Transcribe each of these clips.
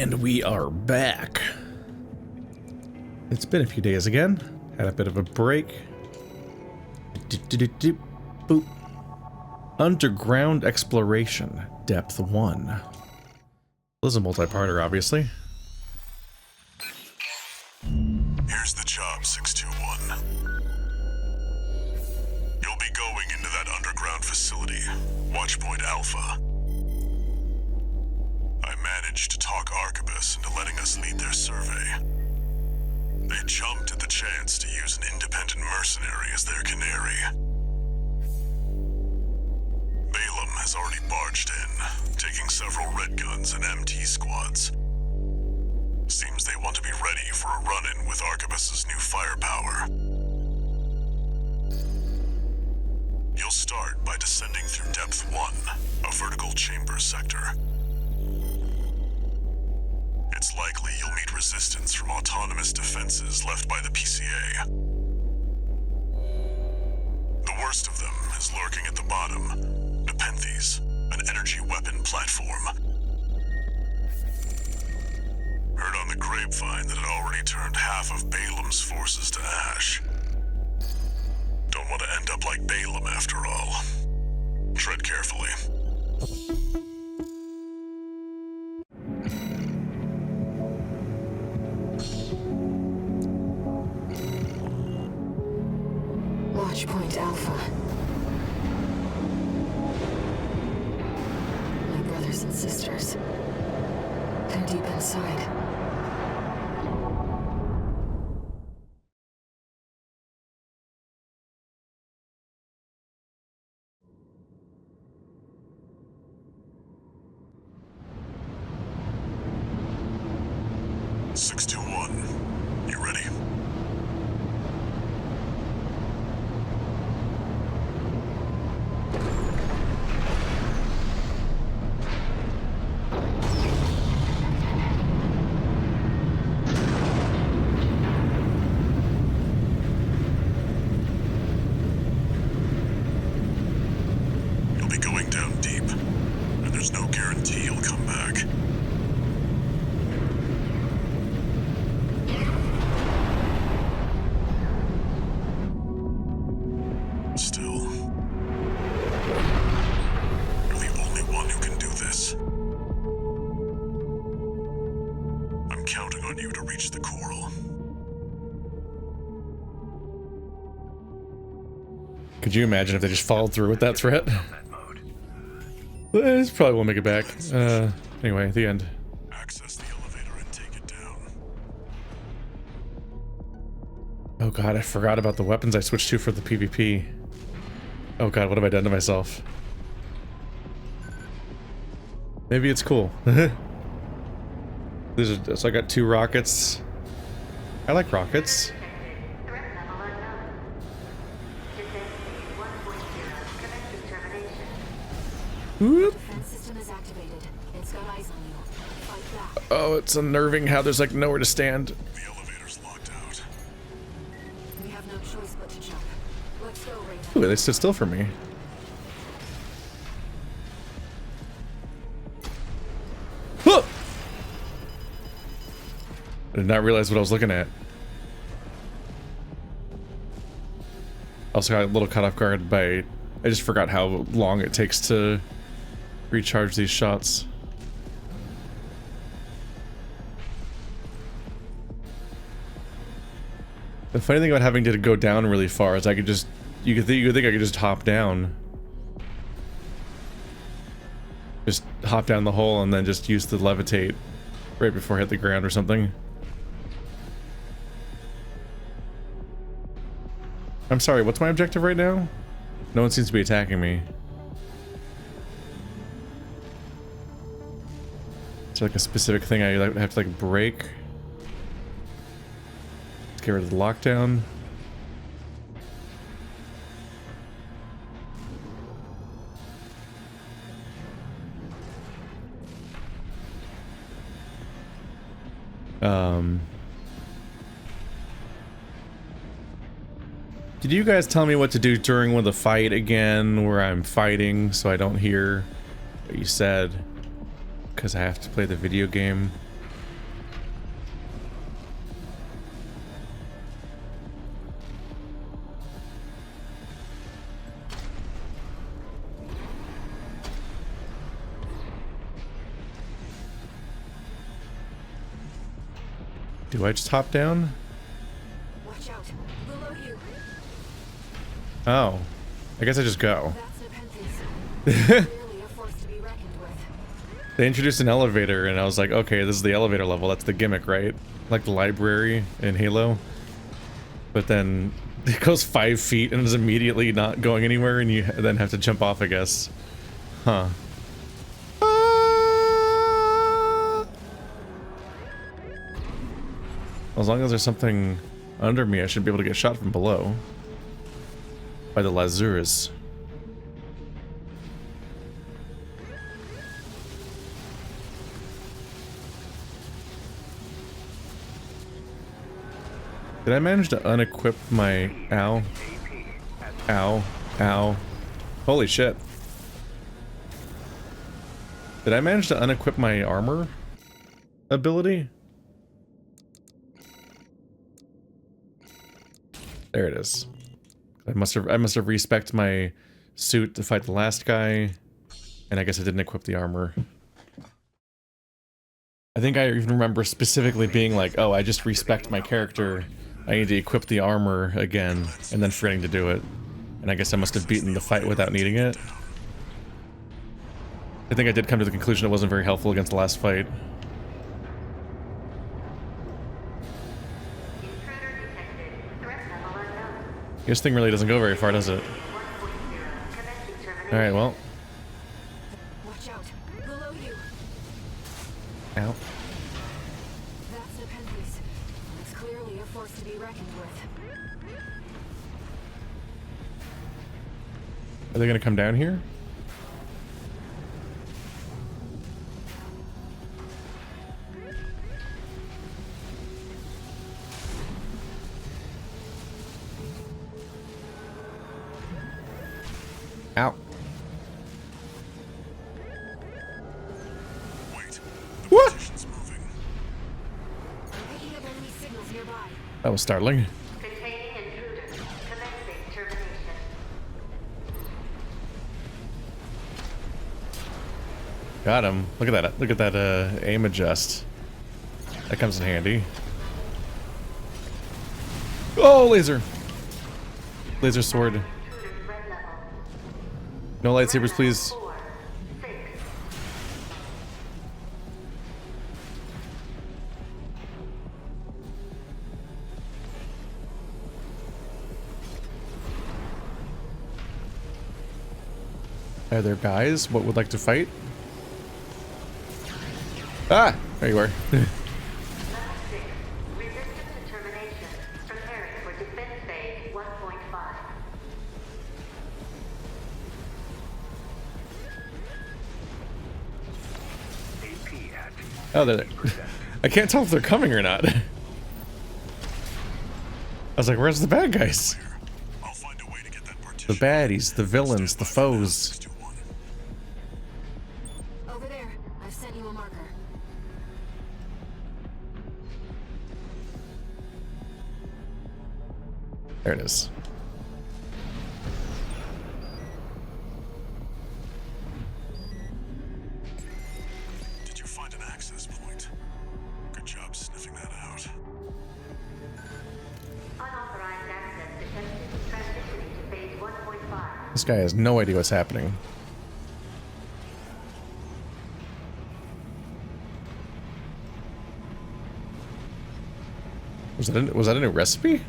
And we are back. It's been a few days again. Had a bit of a break. Boop. Underground exploration, depth 1. This is a multi-parter, obviously. Here's the job, 621. You'll be going into that underground facility, Watchpoint Alpha. I managed to talk Arquebus into letting us lead their survey. They jumped at the chance to use an independent mercenary as their canary. Balaam has already barged in, taking several red guns and MT squads. Seems they want to be ready for a run-in with Arquebus's new firepower. You'll start by descending through depth 1, a vertical chamber sector. It's likely you'll meet resistance from autonomous defenses left by the PCA. The worst of them is lurking at the bottom, Nepenthes, an energy weapon platform. Heard on the grapevine that it already turned half of Balaam's forces to ash. Don't want to end up like Balaam after all. Tread carefully. Watchpoint Alpha. My brothers and sisters. They're deep inside. You ready? You'll be going down deep, and there's no guarantee you'll come back. Still, you're the only one who can do this. I'm counting on you to reach the coral. Could you imagine if they just followed through with that threat? This probably won't make it back. Anyway, the end. Access the elevator and take it down. Oh god, I forgot about the weapons I switched to for the PvP. Oh god, what have I done to myself? Maybe it's cool. So I got 2 rockets. I like rockets. Whoop. Oh, it's unnerving how there's like nowhere to stand. The elevator's locked out. We have no choice but to jump. Let's go, Raven. Ooh, they stood still for me. Whoa! I did not realize what I was looking at. Also got a little caught off guard by... I just forgot how long it takes to recharge these shots. The funny thing about having to go down really far is I could just... You could think I could just hop down. Just hop down the hole and then just use the levitate right before I hit the ground or something. I'm sorry, what's my objective right now? No one seems to be attacking me. Is there like a specific thing I have to like break? Let's get rid of the lockdown. Did you guys tell me what to do during the fight again, where I'm fighting, so I don't hear what you said? Because I have to play the video game. Do I just hop down? Watch out. Below you. Oh. I guess I just go. That's Nepenthes. Clearly a force to be reckoned with. They introduced an elevator, and I was like, okay, this is the elevator level. That's the gimmick, right? Like the library in Halo. But then it goes 5 feet and is immediately not going anywhere, and you then have to jump off, I guess. Huh. As long as there's something under me, I should be able to get shot from below. By the lasers. Did I manage to unequip my... Ow. Ow. Ow. Holy shit. Did I manage to unequip my armor ability? There it is. I must have respec'd my suit to fight the last guy, and I guess I didn't equip the armor. I think I even remember specifically being like, oh, I just respect my character. I need to equip the armor again, and then forgetting to do it. And I guess I must have beaten the fight without needing it. I think I did come to the conclusion it wasn't very helpful against the last fight. This thing really doesn't go very far, does it? Alright, well. Watch out. Below you. Ow. That's Nepenthes. It's clearly a force to be reckoned with. Are they gonna come down here? Ow. Wait. What? Position's moving. I'm picking up enemy signals nearby. That was startling. Containing intruder. Commencing termination. Got him. Look at that. Look at that aim adjust. That comes in handy. Oh, laser. Laser sword. Intruder's red level. No lightsabers, please. 4, 6. Are there guys? What would like to fight? Ah! There you are. Level 6. Resistance to termination. Preparing for defense phase 1.5. Oh, they're there. I can't tell if they're coming or not. I was like, where's the bad guys? I'll find a way to get that The partition. baddies, the villains, the foes. 621. Over there. I've sent you a marker. There it is. Did you find an access point? Good job sniffing that out. Unauthorized access detected. Transitioning to phase 1.5. This guy has no idea what's happening. Was that a new recipe?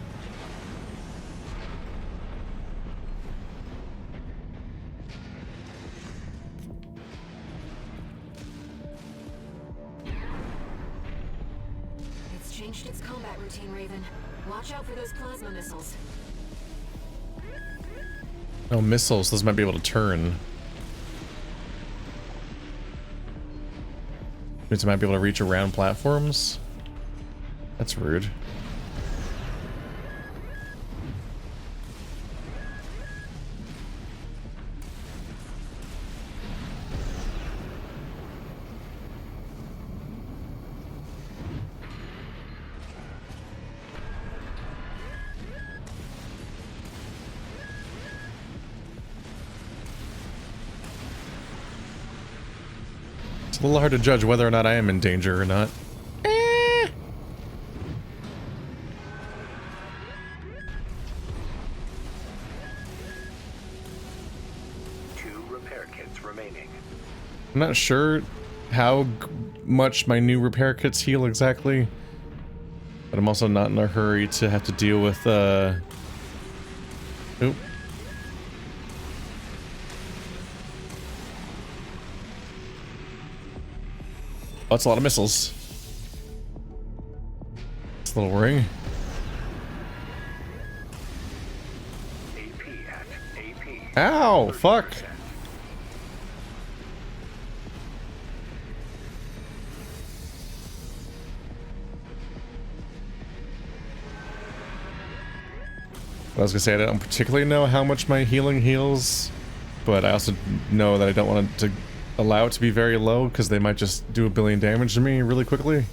It's changed its combat routine, Raven. Watch out for those plasma missiles. Oh, missiles. Those might be able to turn. Means it might be able to reach around platforms. That's rude. It's a little hard to judge whether or not I am in danger or not. I'm not sure how much my new repair kits heal exactly, but I'm also not in a hurry to have to deal with, Oop. Oh, that's a lot of missiles. It's a little worrying. Ow! Fuck! I was gonna say, I don't particularly know how much my healing heals, but I also know that I don't want to allow it to be very low, because they might just do a billion damage to me really quickly.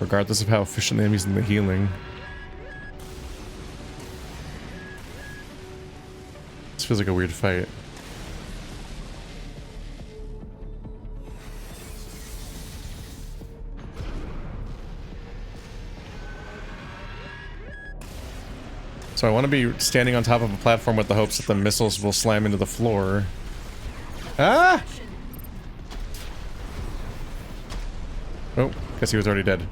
Regardless of how efficient I'm using the healing. This feels like a weird fight. So I want to be standing on top of a platform with the hopes that the missiles will slam into the floor. Ah! Oh, guess he was already dead.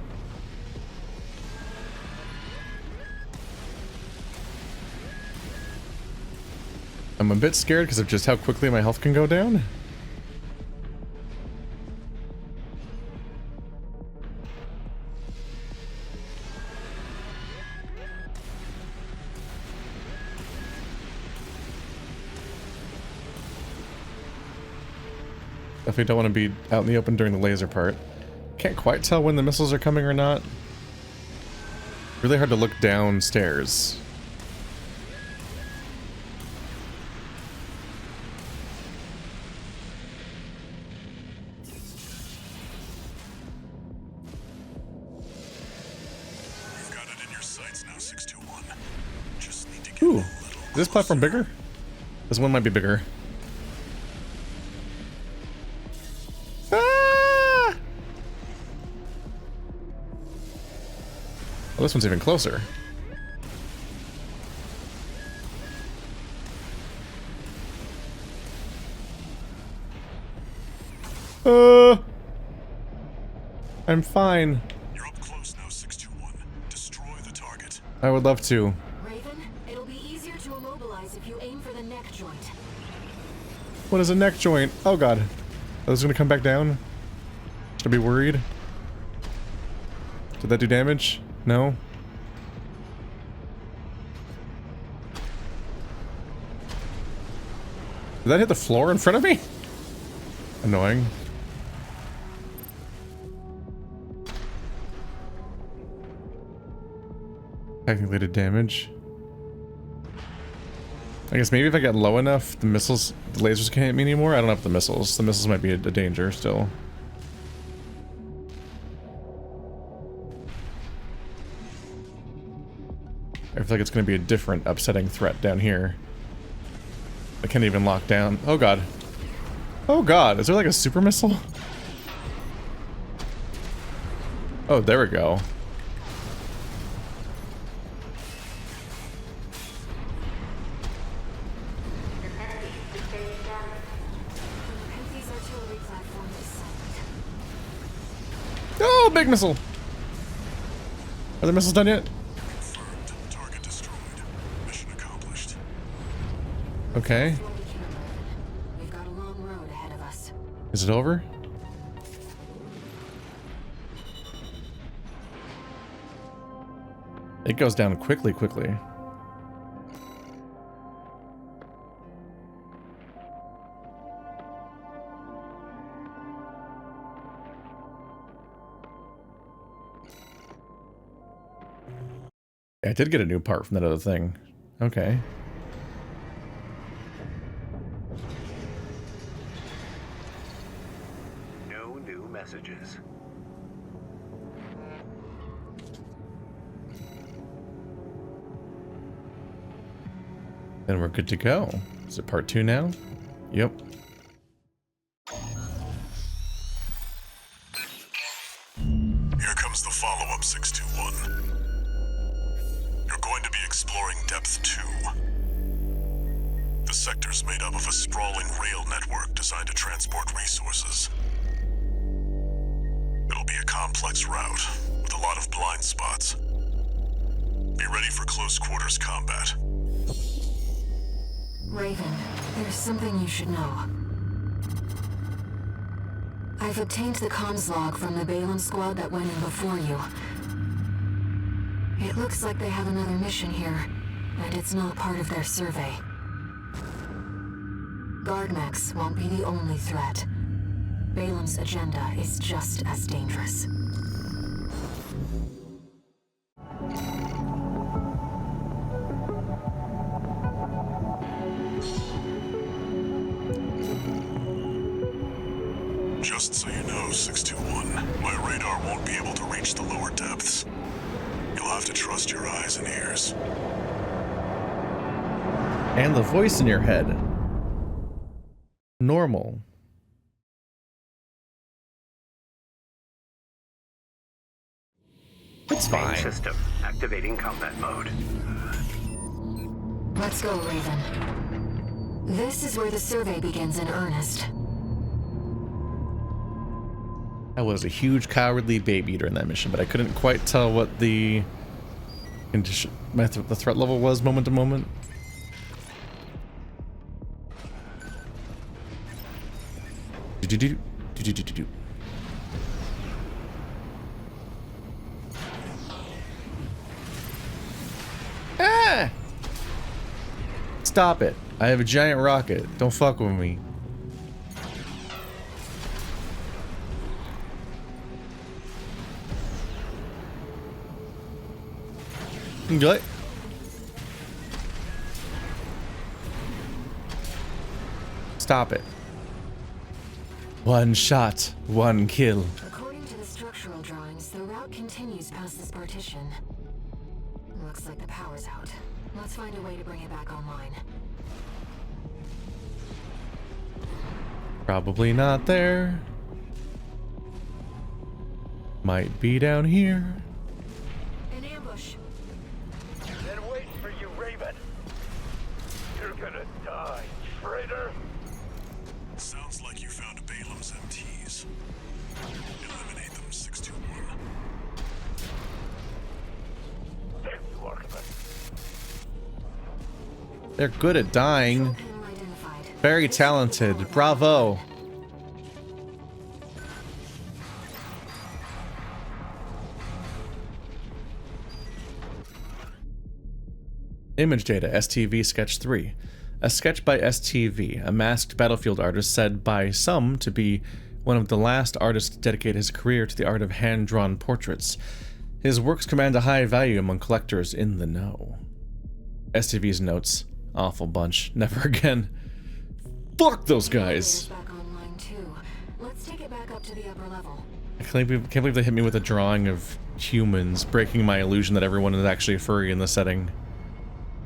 I'm a bit scared because of just how quickly my health can go down. Definitely don't want to be out in the open during the laser part. Can't quite tell when the missiles are coming or not. Really hard to look downstairs. You've got it in your sights now, 621. Just need to get Ooh, is this platform bigger? This one might be bigger. Well, this one's even closer. I'm fine. You're up close now, 621. Destroy the target. I would love to. Raven, it'll be easier to immobilize if you aim for the neck joint. What is a neck joint? Oh god. Are those gonna come back down? Should I be worried? Did that do damage? No? Did that hit the floor in front of me? Annoying. Technically did damage. I guess maybe if I get low enough, the missiles, the lasers can't hit me anymore. I don't have the missiles. The missiles might be a danger still. I feel like it's going to be a different upsetting threat down here. I can't even lock down. Oh god. Oh god, is there like a super missile? Oh, there we go. Nepenthes artillery platform is silent. Oh, big missile! Are the missiles done yet? Confirmed. Target destroyed. Mission accomplished. Okay. Slowly, Raven. We've got a long road ahead of us. Is it over? It goes down quickly. I did get a new part from that other thing. Okay. No new messages. Then we're good to go. Is it part 2 now? Yep. Here comes the follow-up, 621. You're going to be exploring Depth 2. The The sector's made up of a sprawling rail network designed to transport resources. It'll be a complex route with a lot of blind spots. Be ready for close quarters combat. Raven, there's something you should know. I've obtained the comms log from the Balaam squad that went in before you. It looks like they have another mission here, and it's not part of their survey. Guard mechs won't be the only threat. Balaam's agenda is just as dangerous. Just so you know, 621, my radar won't be able to reach the lower depths. You'll have to trust your eyes and ears. And the voice in your head. Normal. It's Main fine. system activating combat mode. Let's go, Raven. This is where the survey begins in earnest. I was a huge cowardly baby during that mission, but I couldn't quite tell what the condition, the threat level was moment to moment. Do-do-do-do-do-do-do-do. Ah! Stop it. I have a giant rocket. Don't fuck with me. Good. Stop it. One shot, one kill. According to the structural drawings, the route continues past this partition. Looks like the power's out. Let's find a way to bring it back online. Probably not there. Might be down here. An ambush. Been waiting for you, Raven. You're gonna die, traitor. Sounds like you found Balaam's MTs. Eliminate them, 621. Damn you, Archivist. They're good at dying. Panel identified. Very talented. Bravo. Image data, STV Sketch 3. A sketch by STV, a masked battlefield artist said by some to be one of the last artists to dedicate his career to the art of hand-drawn portraits. His works command a high value among collectors in the know. STV's notes. Awful bunch. Never again. Fuck those guys! Back online too. Let's take it back up to the upper level. I can't believe they hit me with a drawing of humans, breaking my illusion that everyone is actually a furry in the setting.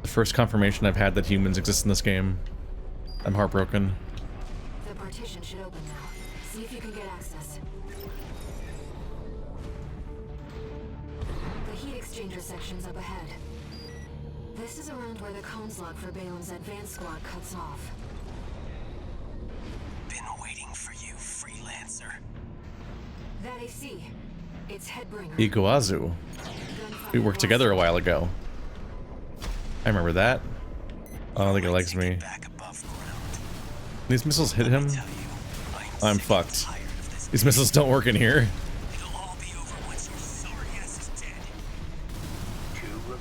The first confirmation I've had that humans exist in this game. I'm heartbroken. The partition should open now. See if you can get access. The heat exchanger section's up ahead. This is around where the comms log for Balaam's advanced squad cuts off. Been waiting for you, freelancer. That AC. It's Headbringer. Iguazu. We worked together a while ago. I remember that. I don't think it likes me. Back above ground. These missiles hit him? Tell you, I'm sick and fucked. tired of this. These missiles don't work in here. It'll all be over once your sorry ass is dead.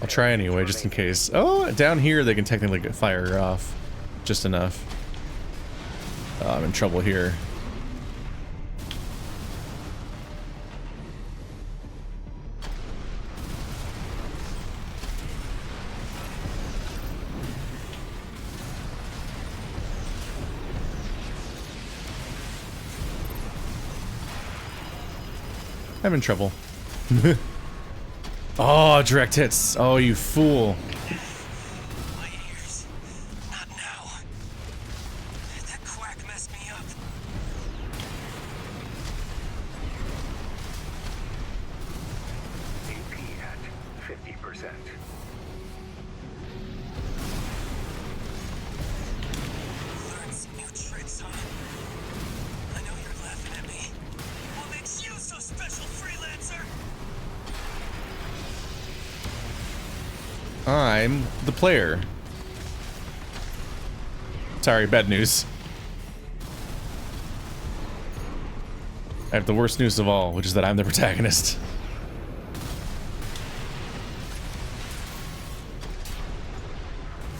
I'll try anyway, just in case. Oh, down here they can technically get fire off. Just enough. I'm in trouble here. I'm in trouble. Oh, direct hits. Oh, you fool. My ears. Not now. That quack messed me up. AP at 50%. I'm the player. Sorry, bad news. I have the worst news of all, which is that I'm the protagonist.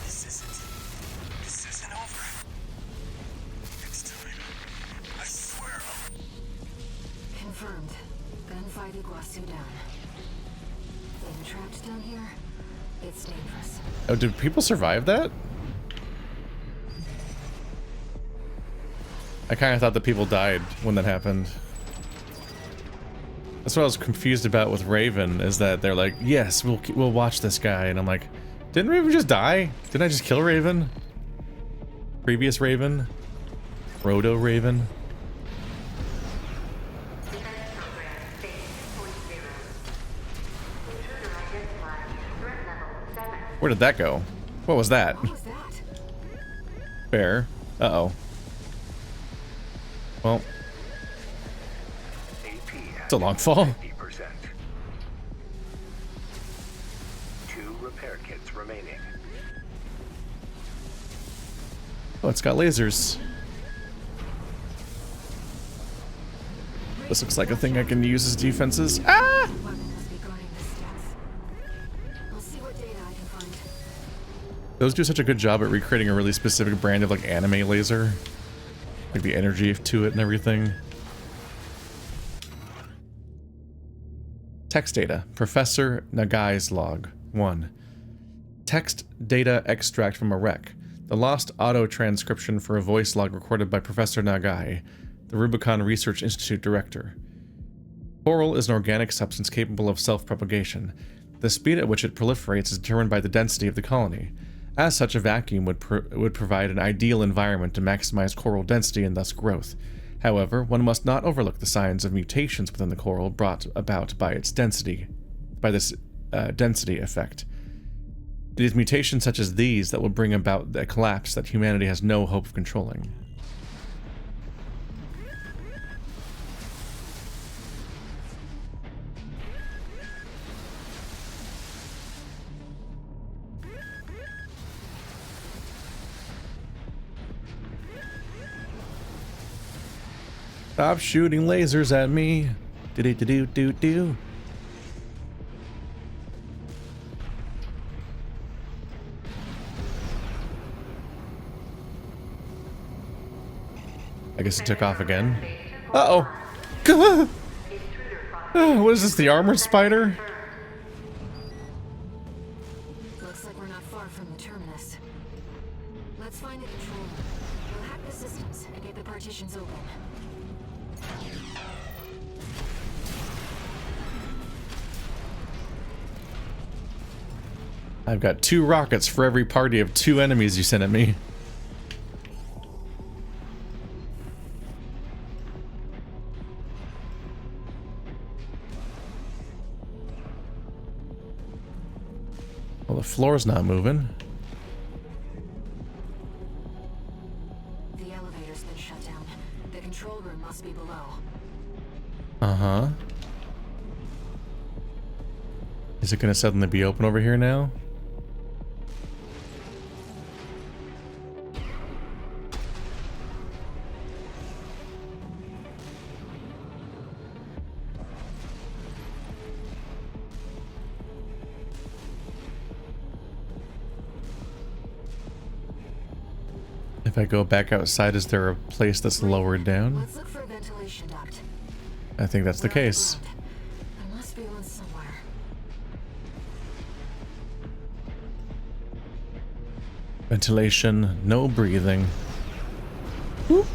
This isn't over. It's time. I swear. Confirmed. Ben 5 Iguazu down. Being trapped down here, it's dangerous. Oh, did people survive that? I kind of thought that people died when that happened. That's what I was confused about with Raven, is that they're like, yes, we'll watch this guy, and I'm like, didn't Raven just die? Didn't I just kill Raven? Previous Raven? Roto Raven? Defense program phase 2.0. Intruder identified. Threat level 7. Where did that go? What was that? What was that? Fair. Uh-oh. Well, it's a long fall. 50%. 2 repair kits remaining. Oh, it's got lasers. This looks like a thing I can use as defenses. Ah! Weapon must be guarding this depth. I'll see what data I can find. Those do such a good job at recreating a really specific brand of like anime laser. Like the energy to it and everything. Text data. Professor Nagai's log. 1. Text data extract from a wreck. The lost auto transcription for a voice log recorded by Professor Nagai, the Rubicon Research Institute director. Coral is an organic substance capable of self-propagation. The speed at which it proliferates is determined by the density of the colony. As such, a vacuum would provide an ideal environment to maximize coral density and thus growth. However, one must not overlook the signs of mutations within the coral brought about by its density, density effect. It is mutations such as these that will bring about a collapse that humanity has no hope of controlling. Stop shooting lasers at me. Do-do-do-do-do-do. I guess it took off again. Uh-oh. What is this, the armored spider? Looks like we're not far from the terminus. Let's find the control room. We'll hack the systems and get the partitions open. I've got 2 rockets for every party of 2 enemies you sent at me. Well, the floor's not moving. The elevator's been shut down. The control room must be below. Uh-huh. Is it gonna suddenly be open over here now? If I go back outside, is there a place that's lowered down? Let's look for a ventilation duct. I think that's the We're case. underground. There must be one somewhere. Ventilation, no breathing. Whoop.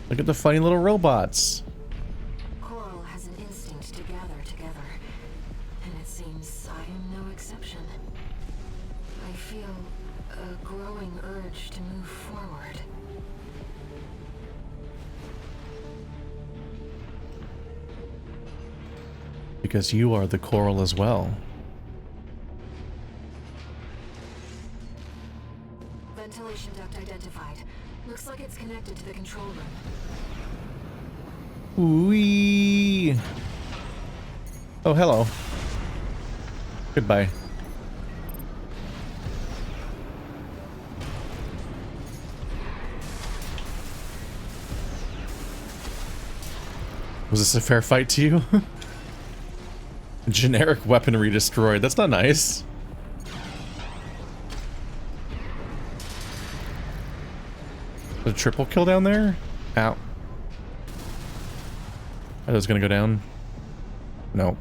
Look at the funny little robots. Coral has an instinct to gather together, and it seems I am no exception. I feel a growing urge to move forward. Because you are the coral as well. Ventilation duct identified. Looks like it's connected to the control room. Wee. Oh, hello. Goodbye. Was this a fair fight to you? Generic weaponry destroyed. That's not nice. A triple kill down there? Ow. Are those gonna go down? No.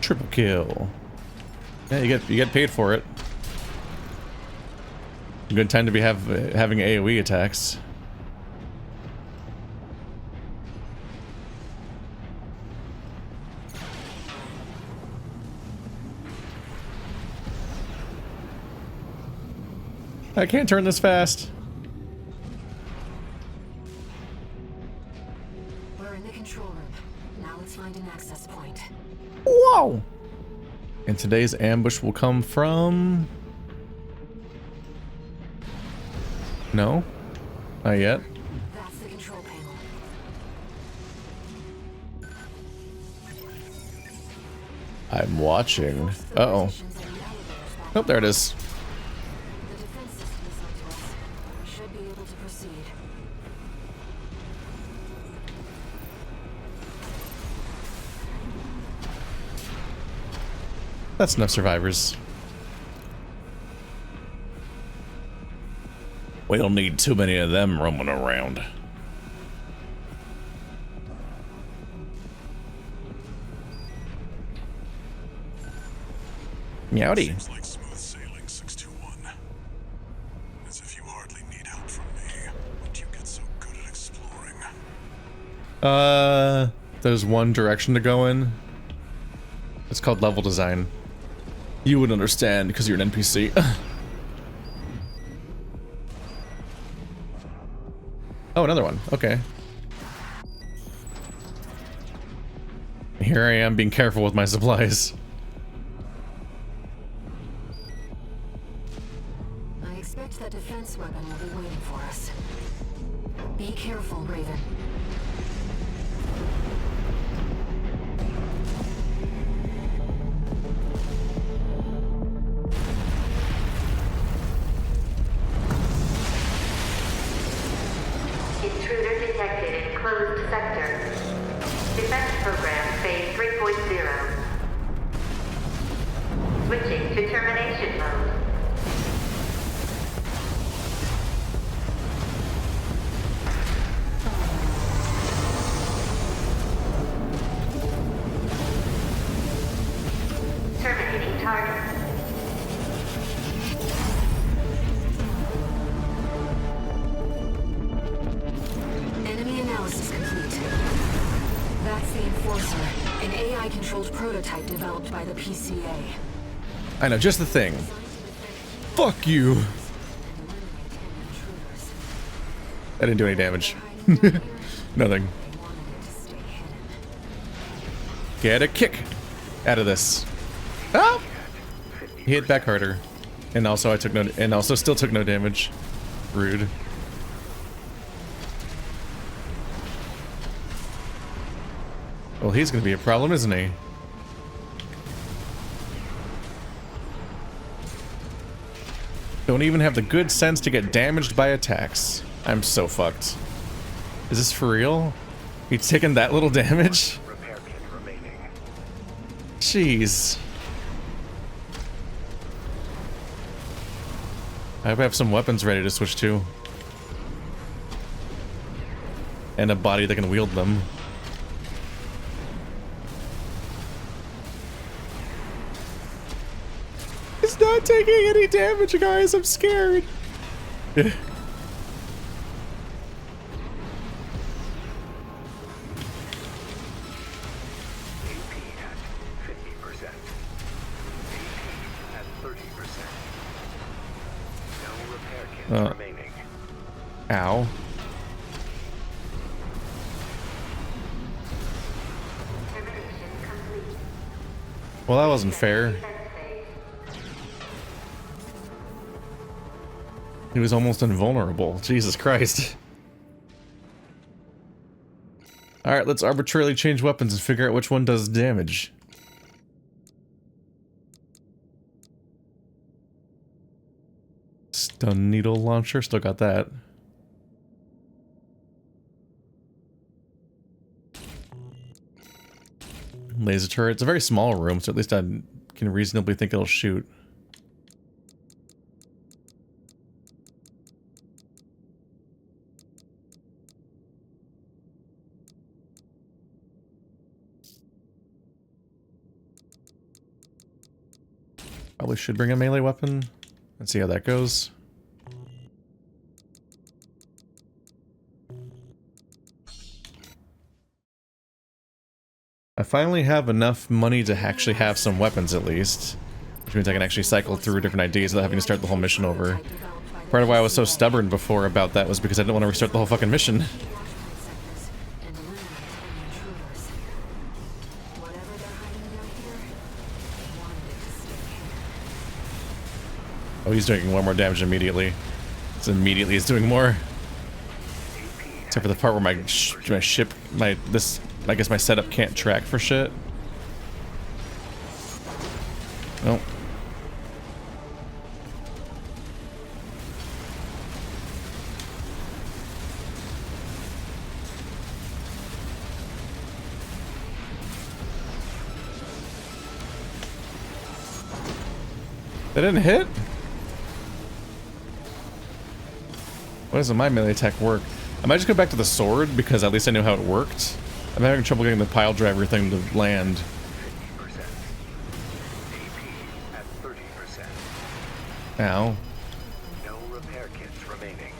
Triple kill. Yeah, you get paid for it. Good time to be having AoE attacks. I can't turn this fast. We're in the control room. Now let's find an access point. Whoa! And today's ambush will come from... No? Not yet. That's the control panel. I'm watching. Uh-oh. Oh, there it is. The defense system is up to us. We should be able to proceed. That's enough survivors. We don't need too many of them roaming around. Meowdy. Seems like smooth sailing, 621. As if you hardly need help from me. But you get so good at exploring. There's one direction to go in. It's called level design. You would understand because you're an NPC. Oh, another one. Okay. Here I am being careful with my supplies. I expect that defense weapon will be waiting for us. Be careful, Raven. Intruder detected in closed sector. Defense program phase 3.0. Switching to termination mode. Terminating target. Enemy analysis complete. That's the Enforcer, an AI-controlled prototype developed by the PCA. I know, just the thing. Fuck you. I didn't do any damage. Nothing. Get a kick out of this. Ah! He hit back harder. And also I took no, and also still took no damage. Rude. Well, he's gonna be a problem, isn't he? Don't even have the good sense to get damaged by attacks. I'm so fucked. Is this for real? He's taking that little damage? Repair kit remaining. Jeez. I hope I have some weapons ready to switch to. And a body that can wield them. He's not taking any damage, guys. I'm scared. AP at 50%. AP at 30%. No repair kits remaining. Ow. Termination complete. Well, that wasn't fair. Defense phase. He was almost invulnerable. Jesus Christ. Alright, let's arbitrarily change weapons and figure out which one does damage. Stun needle launcher, still got that. Laser turret. It's a very small room, so at least I can reasonably think it'll shoot. Probably should bring a melee weapon. Let's see how that goes. I finally have enough money to actually have some weapons at least. Which means I can actually cycle through different ideas without having to start the whole mission over. Part of why I was so stubborn before about that was because I didn't want to restart the whole fucking mission. Oh, he's doing one more damage immediately. So immediately he's doing more. Except for the part where my ship, I guess my setup can't track for shit. Nope. That didn't hit? Why doesn't my melee attack work? I might just go back to the sword because at least I knew how it worked. I'm having trouble getting the pile driver thing to land. 50%. AP at 30%. Ow. No repair kits remaining.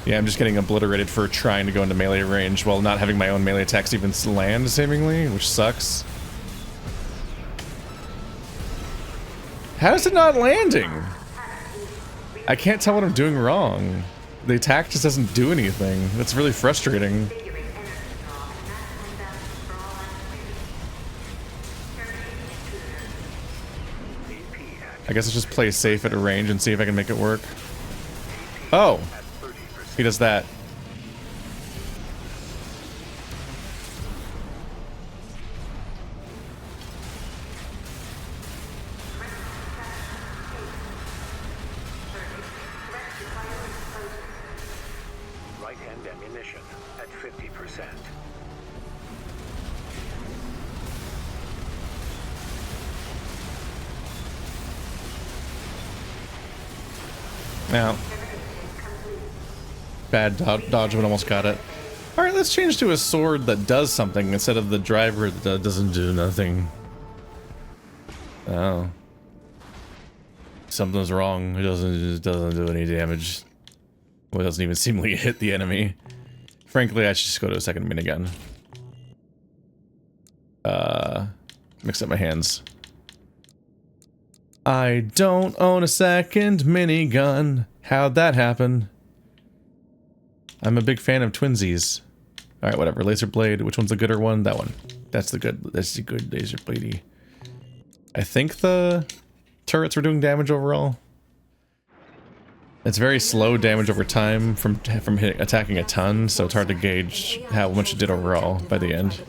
Yeah, I'm just getting obliterated for trying to go into melee range while not having my own melee attacks even land, seemingly, which sucks. How is it not landing? I can't tell what I'm doing wrong. The attack just doesn't do anything. That's really frustrating. I guess I'll just play safe at a range and see if I can make it work. Oh! He does that. Right-hand ammunition at 50%. Now. Bad dodge, but almost got it. Alright, let's change to a sword that does something instead of the driver that doesn't do nothing. Oh. Something's wrong. It doesn't do any damage. Well, it doesn't even seemingly hit the enemy. Frankly, I should just go to a second minigun. Mix up my hands. I don't own a second minigun. How'd that happen? I'm a big fan of twinsies. Alright, whatever. Laser blade. Which one's the gooder one? That one. That's the good laser bladey. I think the turrets were doing damage overall. It's very slow damage over time from attacking a ton, so it's hard to gauge how much it did overall by the end.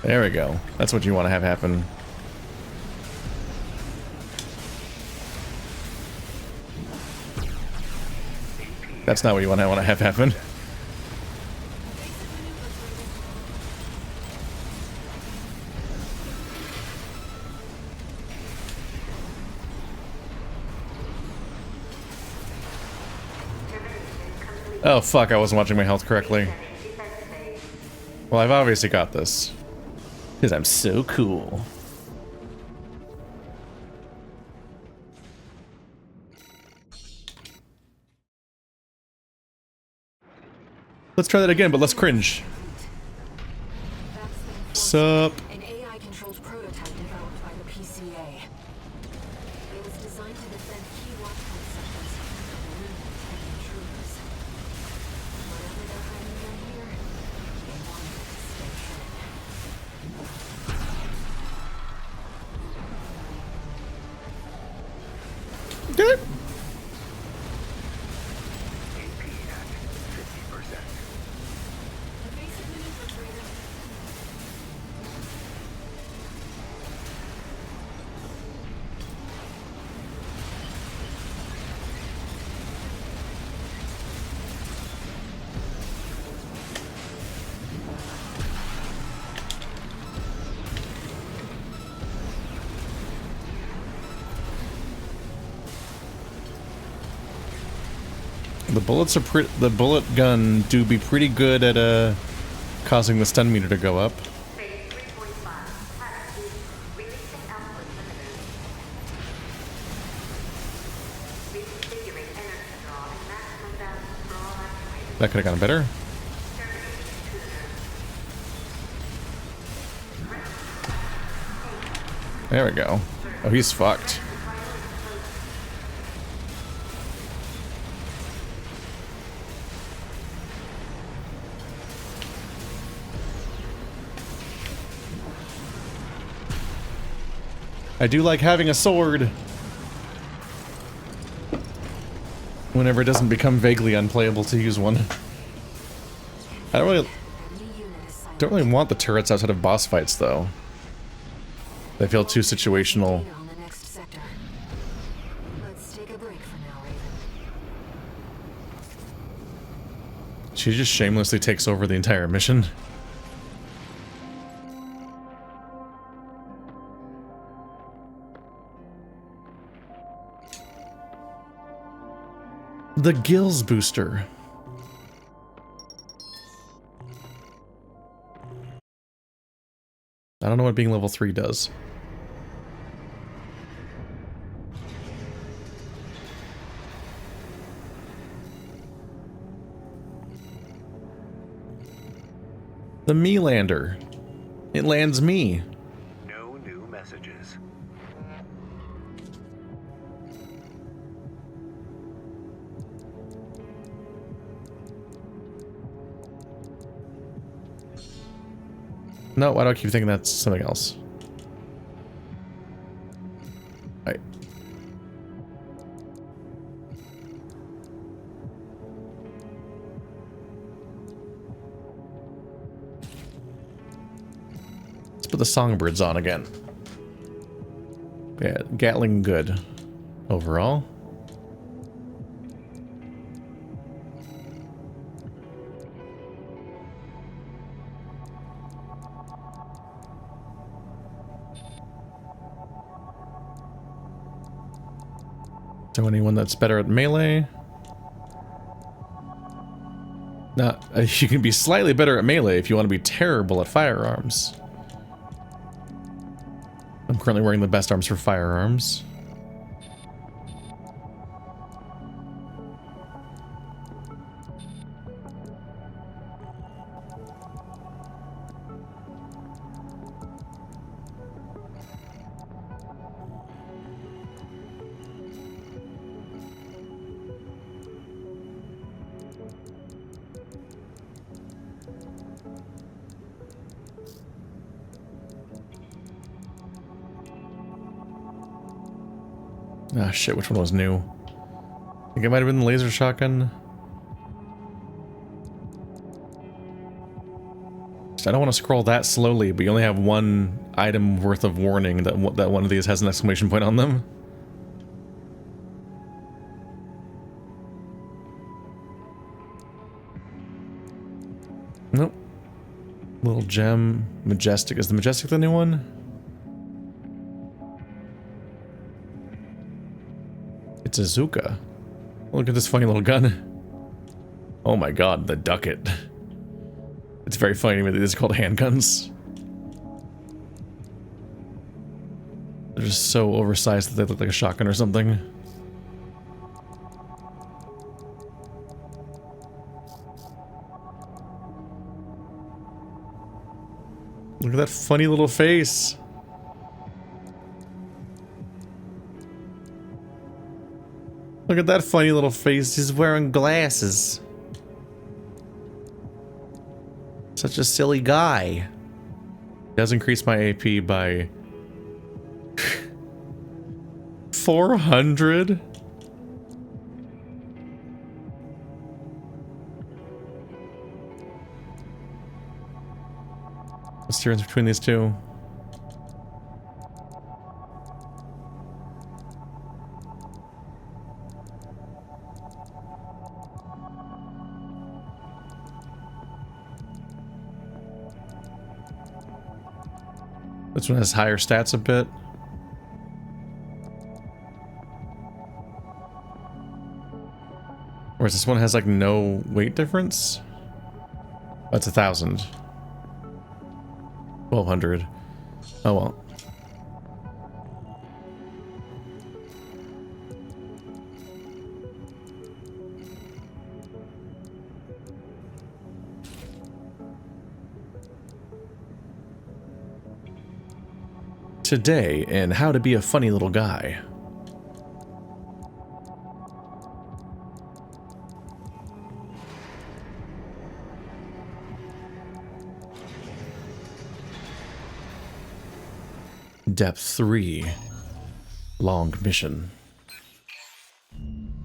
There we go. That's what you want to have happen. That's not what you want to have happen. Oh fuck, I wasn't watching my health correctly. Well, I've obviously got this. Because I'm so cool. Let's try that again, but let's cringe. Sup? An AI-controlled prototype developed by the PCA. It was designed to defend key watchpoint sectors and eliminate enemy intruders. The bullets are the bullet gun do be pretty good at causing the stun meter to go up. Phase 3.5. Pilot releasing output limiters. Reconfiguring energy draw and maximum balance for all actuators. That could have gone better. Terminating intruder. There we go. Oh, he's fucked. I do like having a sword. Whenever it doesn't become vaguely unplayable to use one. I don't really want the turrets outside of boss fights though. They feel too situational. On the next sector. Let's take a break for now, Raven. She just shamelessly takes over the entire mission. The Gills booster. I don't know what being level 3 does. The me lander. It lands me. No new messages. No, why do I keep thinking that's something else? Right. Let's put the songbirds on again. Yeah, Gatling good overall. Is there anyone that's better at melee? Nah, you can be slightly better at melee if you want to be terrible at firearms. I'm currently wearing the best arms for firearms. Ah, shit, which one was new? I think it might have been the laser shotgun. I don't want to scroll that slowly, but you only have one item worth of warning that one of these has an exclamation point on them. Nope. Little gem. Majestic. Is the Majestic the new one? It's a Zuka. Look at this funny little gun. Oh my god, the Ducket. It's very funny to me that these are called handguns. They're just so oversized that they look like a shotgun or something. Look at that funny little face. Look at that funny little face. He's wearing glasses. Such a silly guy. Does increase my AP by 400. What's the difference between these two? This one has higher stats a bit. course, this one has like no weight difference. That's 1,000. 1,200. Oh well. Today in How to Be a Funny Little Guy. Depth 3. Long mission.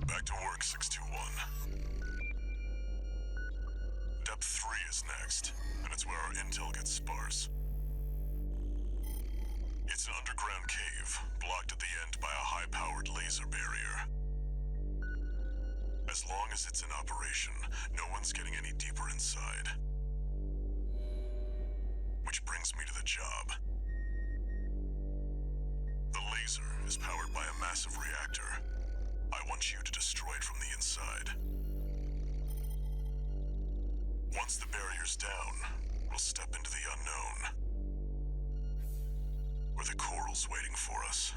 Back to work, 621. Depth 3 is next, and it's where our intel gets sparse. It's an underground cave, blocked at the end by a high-powered laser barrier. As long as it's in operation, no one's getting any deeper inside. Which brings me to the job. The laser is powered by a massive reactor. I want you to destroy it from the inside. Once the barrier's down, we'll step into the unknown. Where the coral's waiting for us.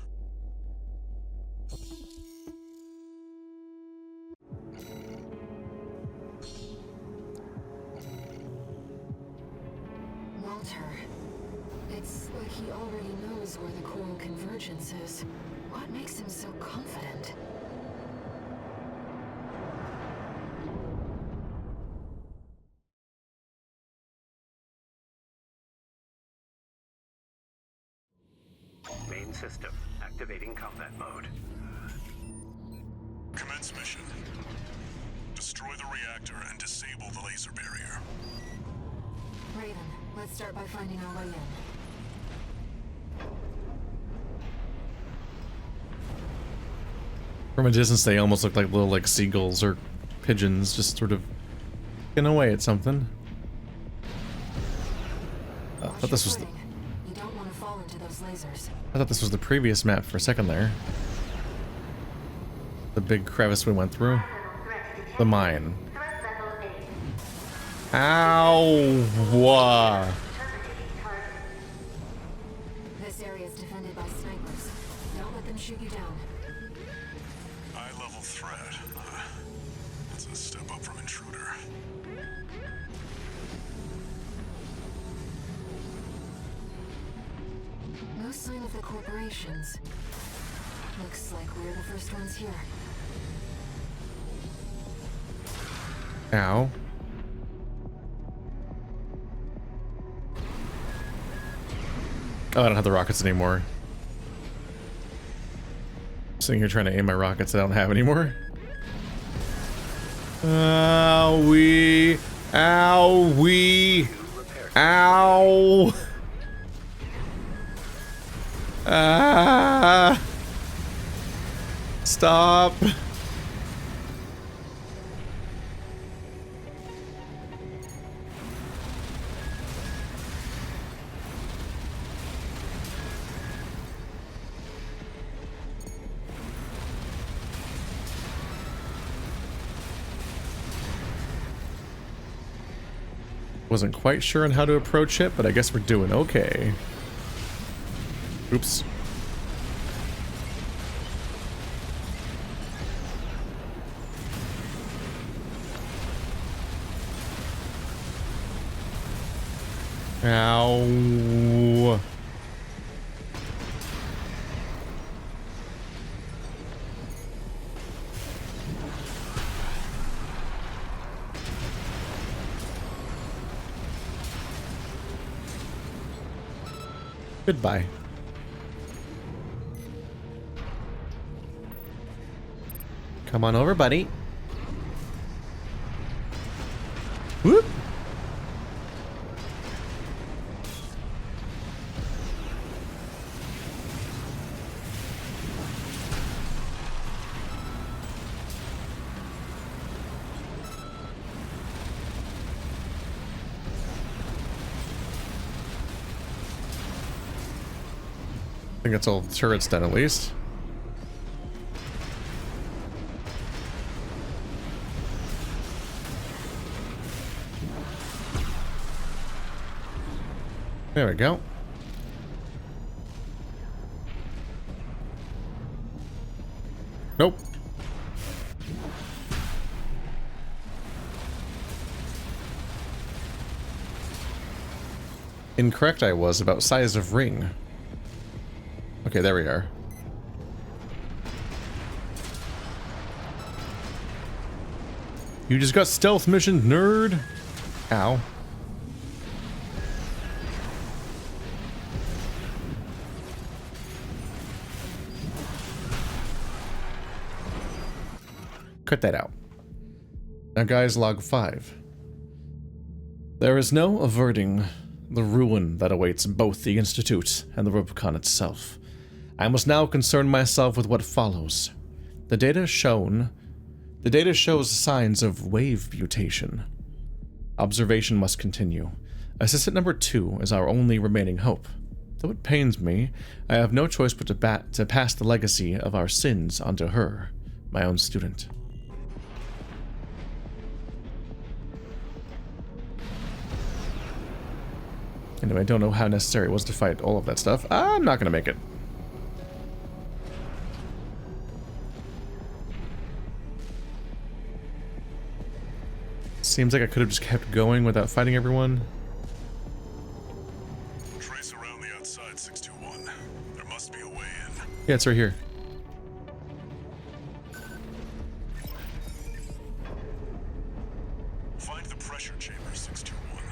Walter. It's like he already knows where the coral convergence is. What makes him so confident? Main system, activating combat mode. Commence mission. Destroy the reactor and disable the laser barrier. Raven, let's start by finding our way in. From a distance, they almost look like little like seagulls or pigeons, just sort of picking away at something. I thought this was the, You don't want to fall into those lasers. I thought this was the previous map for a second there. The big crevice we went through. The mine. Threat level 8. Ow! Wah. Terminating target. This area is defended by snipers. Don't let them shoot you down. High-level threat. That's a step up from intruder. No sign of the corporations. Looks like we're the first ones here. Ow. Oh, I don't have the rockets anymore. I'm sitting here trying to aim my rockets that I don't have anymore. Owie. Owie. Ow. Ah. Stop. Wasn't quite sure on how to approach it, but I guess we're doing okay. Oops. Ow. Goodbye. Come on over, buddy. Whoop. I think that's all turrets done at least. There we go. Nope. Incorrect I was about size of ring. Okay, there we are. You just got stealth mission, nerd. Ow. Cut that out. Now guys, log 5. There is no averting the ruin that awaits both the Institute and the Rubicon itself. I must now concern myself with what follows. The data shows signs of wave mutation. Observation must continue. Assistant number 2 is our only remaining hope. Though it pains me, I have no choice but to pass the legacy of our sins onto her, my own student. Anyway, I don't know how necessary it was to fight all of that stuff. I'm not gonna make it. Seems like I could have just kept going without fighting everyone. Trace around the outside, 621. There must be a way in. Yeah, it's right here. Find the pressure chamber, 621.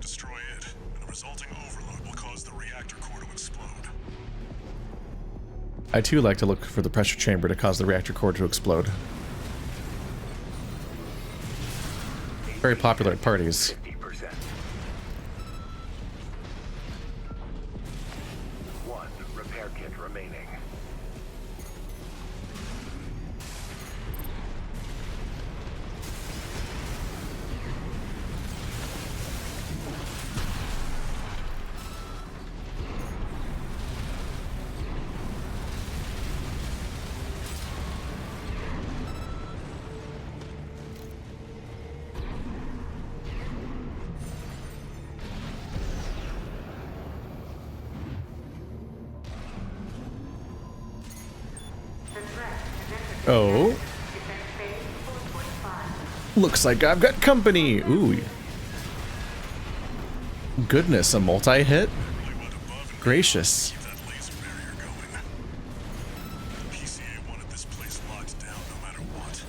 Destroy it, and the resulting overload will cause the reactor core to explode. I too like to look for the pressure chamber to cause the reactor core to explode. Very popular at parties. 50%. 1 repair kit remaining. Oh. Looks like I've got company. Ooh. Goodness, a multi-hit? Gracious. Keep that laser barrier going. The PCA wanted this place locked down no matter what.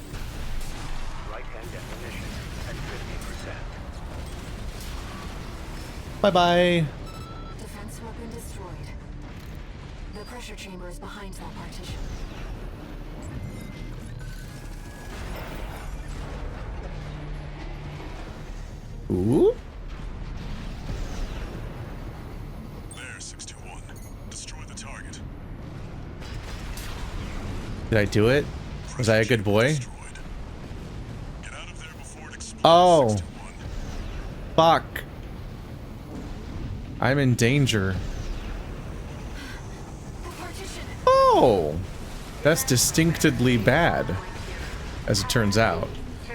Right-hand ammunition at 50%. Bye-bye. Defense weapon destroyed. The pressure chamber is behind that partition. Ooh. There, 621. Destroy the target. Did I do it? Was I a good boy? Destroyed. Get out of there before it explodes, Oh. 621. Fuck. I'm in danger. The partition! Oh. That's distinctly bad, as it turns out.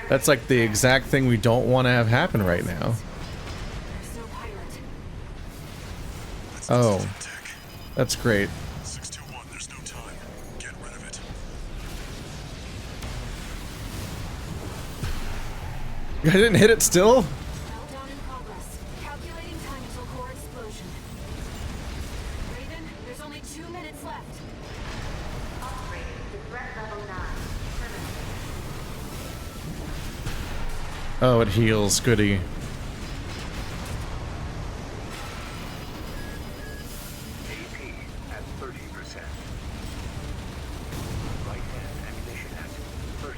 That's like the exact thing we don't want to have happen right now. There's no pilot. Oh. That's great. 621, there's no time. Get rid of it. I didn't hit it still? Meltdown in progress. Calculating time until core explosion. Raven, there's only 2 minutes left. Upgrade to threat level 9. Terminated. Oh, it heals. Goody. AP at 30%. Right-hand ammunition at 30%.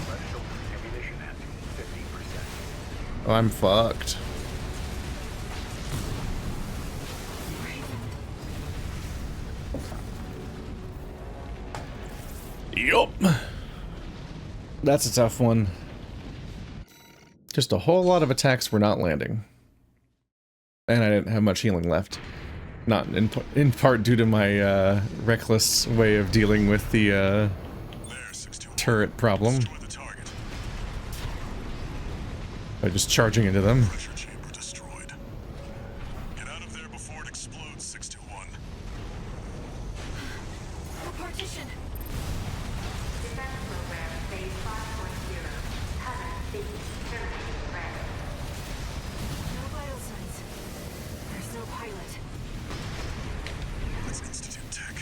Left shoulder ammunition at 50%. Oh, I'm fucked. Yup. That's a tough one. Just a whole lot of attacks were not landing. And I didn't have much healing left. Not in part due to my reckless way of dealing with the There, 621. turret problem. Destroy the target. By just charging into them. Pressure chamber destroyed. Get out of there before it explodes, 621. The partition. Defense program phase 5.0. Cutter B. Terminating threat. No vital signs. There's no pilot. Let's institute tech.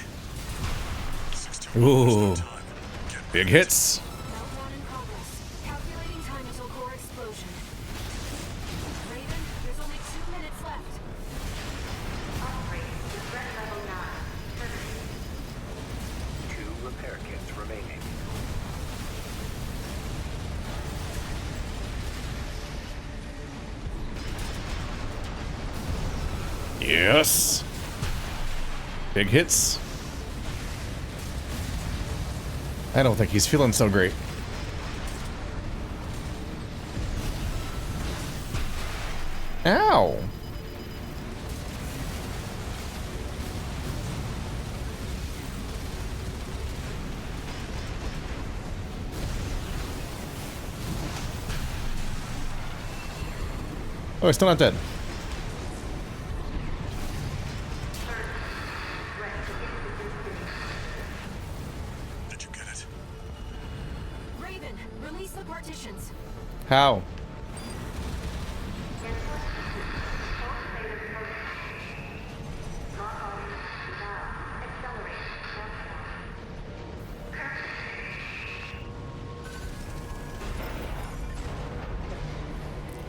621, Ooh. there's no time. Get Big hits. Meltdown in progress. Calculating time until core explosion. Raven, there's only 2 minutes left. Upgrade to threat level 9. Terminating. 2 repair kits remaining. Yes. Big hits. I don't think he's feeling so great. Ow. Oh, he's still not dead. Did you get it? Raven, release the partitions. How?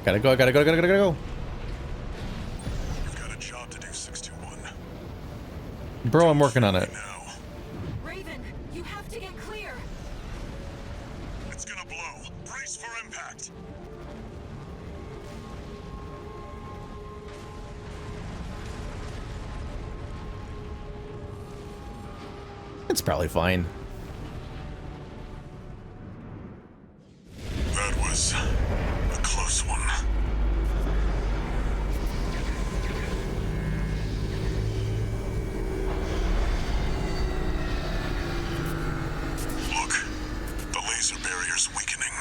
Gotta go, gotta go, gotta go, gotta go. You've got a job to do, 621. Bro, I'm working on it. Now. Raven, you have to get clear. It's gonna blow. Brace for impact. It's probably fine. That was a close one. Look, the laser barrier's weakening.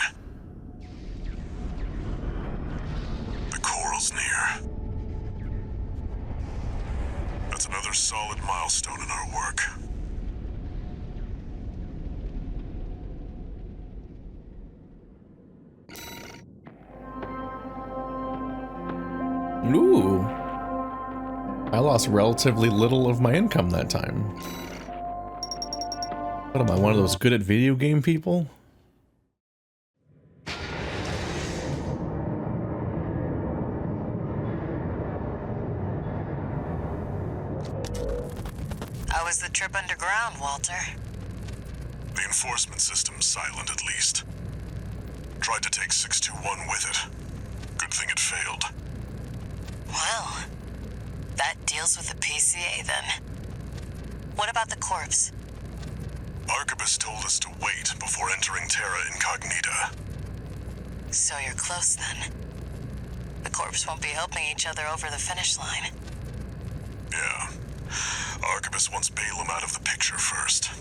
The coral's near. That's another solid milestone in our work. Ooh. I lost relatively little of my income that time. What am I, one of those good at video game people? How was the trip underground, Walter? The enforcement system's silent, at least. Tried to take 621 with it. Good thing it failed. Well, that deals with the PCA then. What about the corpse? Arquebus told us to wait before entering Terra Incognita. So you're close then. The corpse won't be helping each other over the finish line. Yeah. Arquebus wants Balaam out of the picture first.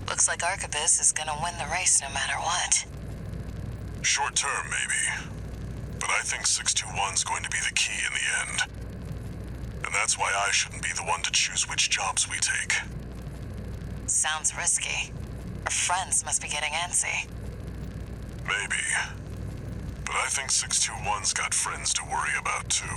Looks like Arquebus is gonna win the race no matter what. Short term, maybe. But I think 621's going to be the key in the end. And that's why I shouldn't be the one to choose which jobs we take. Sounds risky. Our friends must be getting antsy. Maybe. But I think 621's got friends to worry about, too.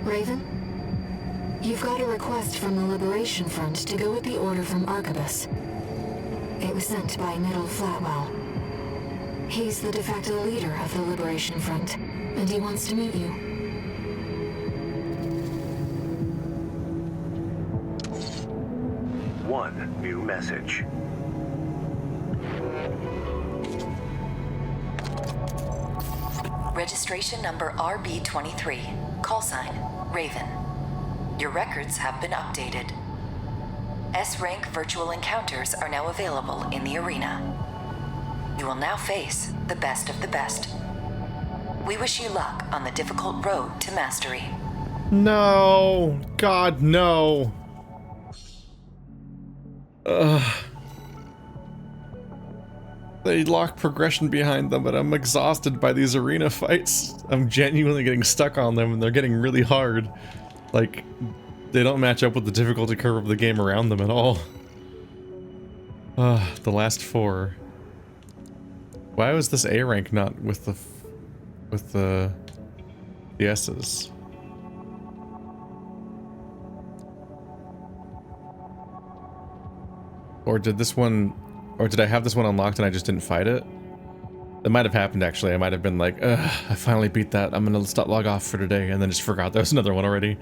Raven, you've got a request from the Liberation Front to go with the order from Arquebus. It was sent by Middle Flatwell. He's the de facto leader of the Liberation Front, and he wants to meet you. One new message. Registration number RB23. Call sign, Raven. Your records have been updated. S-rank virtual encounters are now available in the arena. You will now face the best of the best. We wish you luck on the difficult road to mastery. No! God, no! Ugh. They lock progression behind them, but I'm exhausted by these arena fights. I'm genuinely getting stuck on them, and they're getting really hard. Like, they don't match up with the difficulty curve of the game around them at all. The last 4. Why was this A rank not with the S's? Or did this one, or did I have this one unlocked and I just didn't fight it? That might have happened actually. I might have been like, ugh, I finally beat that. I'm gonna log off for today, and then just forgot there was another one already.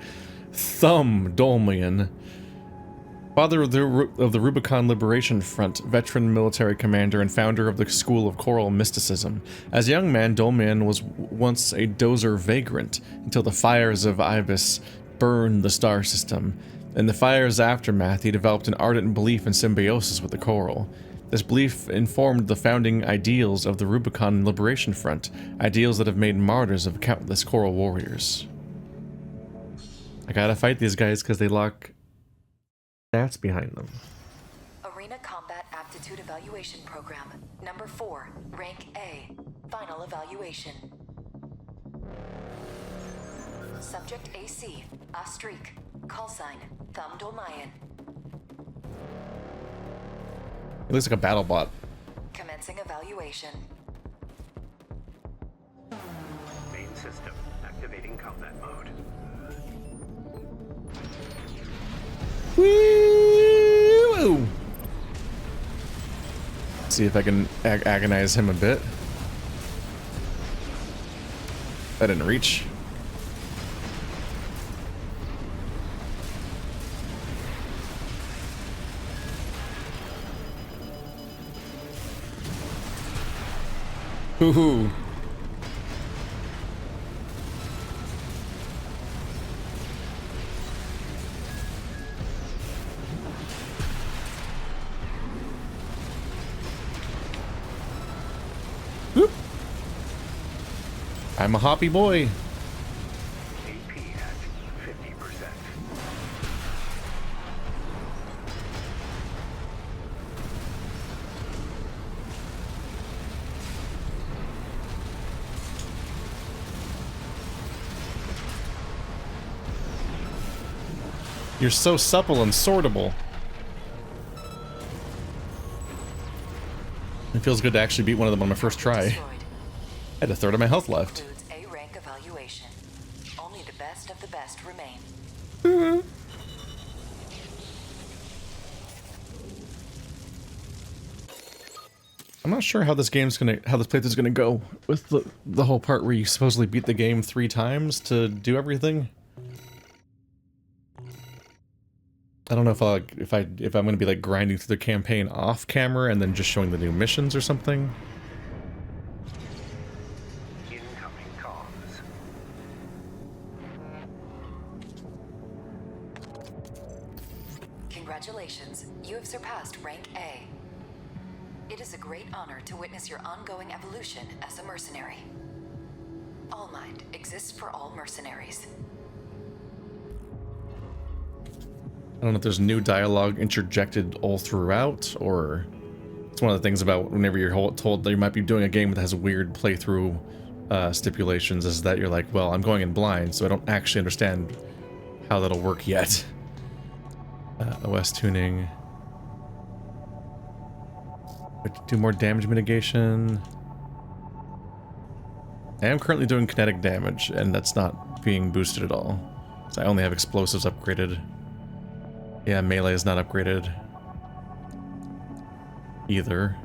Thumb Dolmian. Father of the Rubicon Liberation Front, veteran military commander and founder of the School of Choral Mysticism. As a young man, Dolmian was once a dozer vagrant until the fires of Ibis burned the star system. In the fire's aftermath, he developed an ardent belief in symbiosis with the choral. This belief informed the founding ideals of the Rubicon Liberation Front, ideals that have made martyrs of countless choral warriors. I gotta fight these guys because they lock stats behind them. Arena Combat Aptitude Evaluation Program, number 4, rank A, final evaluation. Subject AC, Astrik, call sign, Thumb Dolmayan. It looks like a battle bot. Commencing evaluation. Main system activating combat mode. Woo! See if I can agonize him a bit. That didn't reach. Hoo-hoo. Whoop. I'm a hoppy boy. AP at 50%. You're so supple and sortable. It feels good to actually beat one of them on my first try. I had a third of my health left. Includes A rank evaluation. Only the best of the best remain. I'm not sure how this playthrough is gonna go with the whole part where you supposedly beat the game 3 times to do everything. I don't know if I'm gonna be like grinding through the campaign off camera and then just showing the new missions or something. Incoming comms. Congratulations, you have surpassed rank A. It is a great honor to witness your ongoing evolution as a mercenary. All Mind exists for all mercenaries. I don't know if there's new dialogue interjected all throughout, or it's one of the things about whenever you're told that you might be doing a game that has weird playthrough stipulations, is that you're like, well, I'm going in blind, so I don't actually understand how that'll work yet. OS tuning. Do more damage mitigation. I am currently doing kinetic damage, and that's not being boosted at all. So I only have explosives upgraded. Yeah, melee is not upgraded either.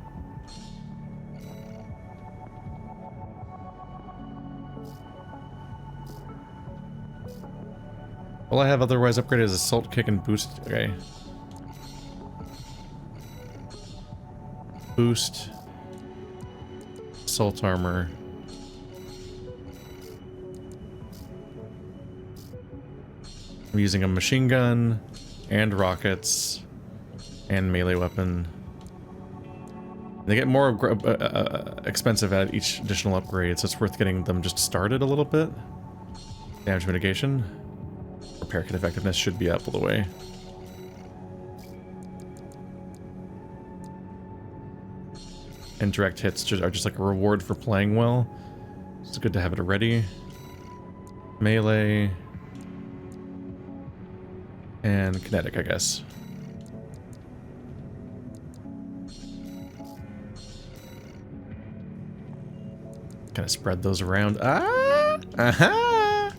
All I have otherwise upgraded is assault, kick, and boost. Okay. Boost. Assault armor. I'm using a machine gun. And rockets, and melee weapon. They get more expensive at each additional upgrade, so it's worth getting them just started a little bit. Damage mitigation. Repair kit effectiveness should be up all the way. And direct hits are just like a reward for playing well. It's good to have it already. Melee. And kinetic, I guess. Kind of spread those around. Ah! Aha!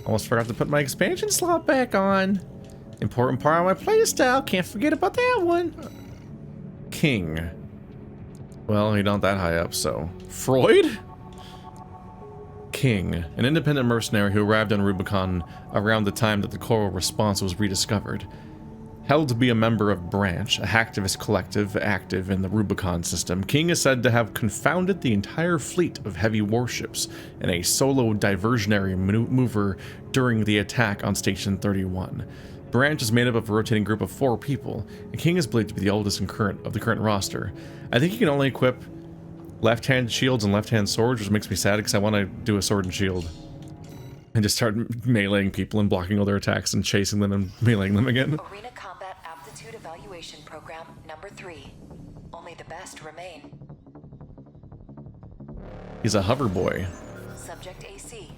Almost forgot to put my expansion slot back on. Important part of my playstyle. Can't forget about that one. King. Well, you're not that high up, so... Freud? King. An independent mercenary who arrived on Rubicon around the time that the Coral Response was rediscovered. Held to be a member of Branch, a hacktivist collective active in the Rubicon system, King is said to have confounded the entire fleet of heavy warships in a solo diversionary maneuver during the attack on Station 31. Branch is made up of a rotating group of 4 people, and King is believed to be the oldest of the current roster. I think you can only equip left-hand shields and left-hand swords, which makes me sad because I want to do a sword and shield. And just start meleeing people and blocking all their attacks and chasing them and meleeing them again. Arena Combat Aptitude Evaluation Program number 3. Only the best remain. He's a hover boy. Subject AC.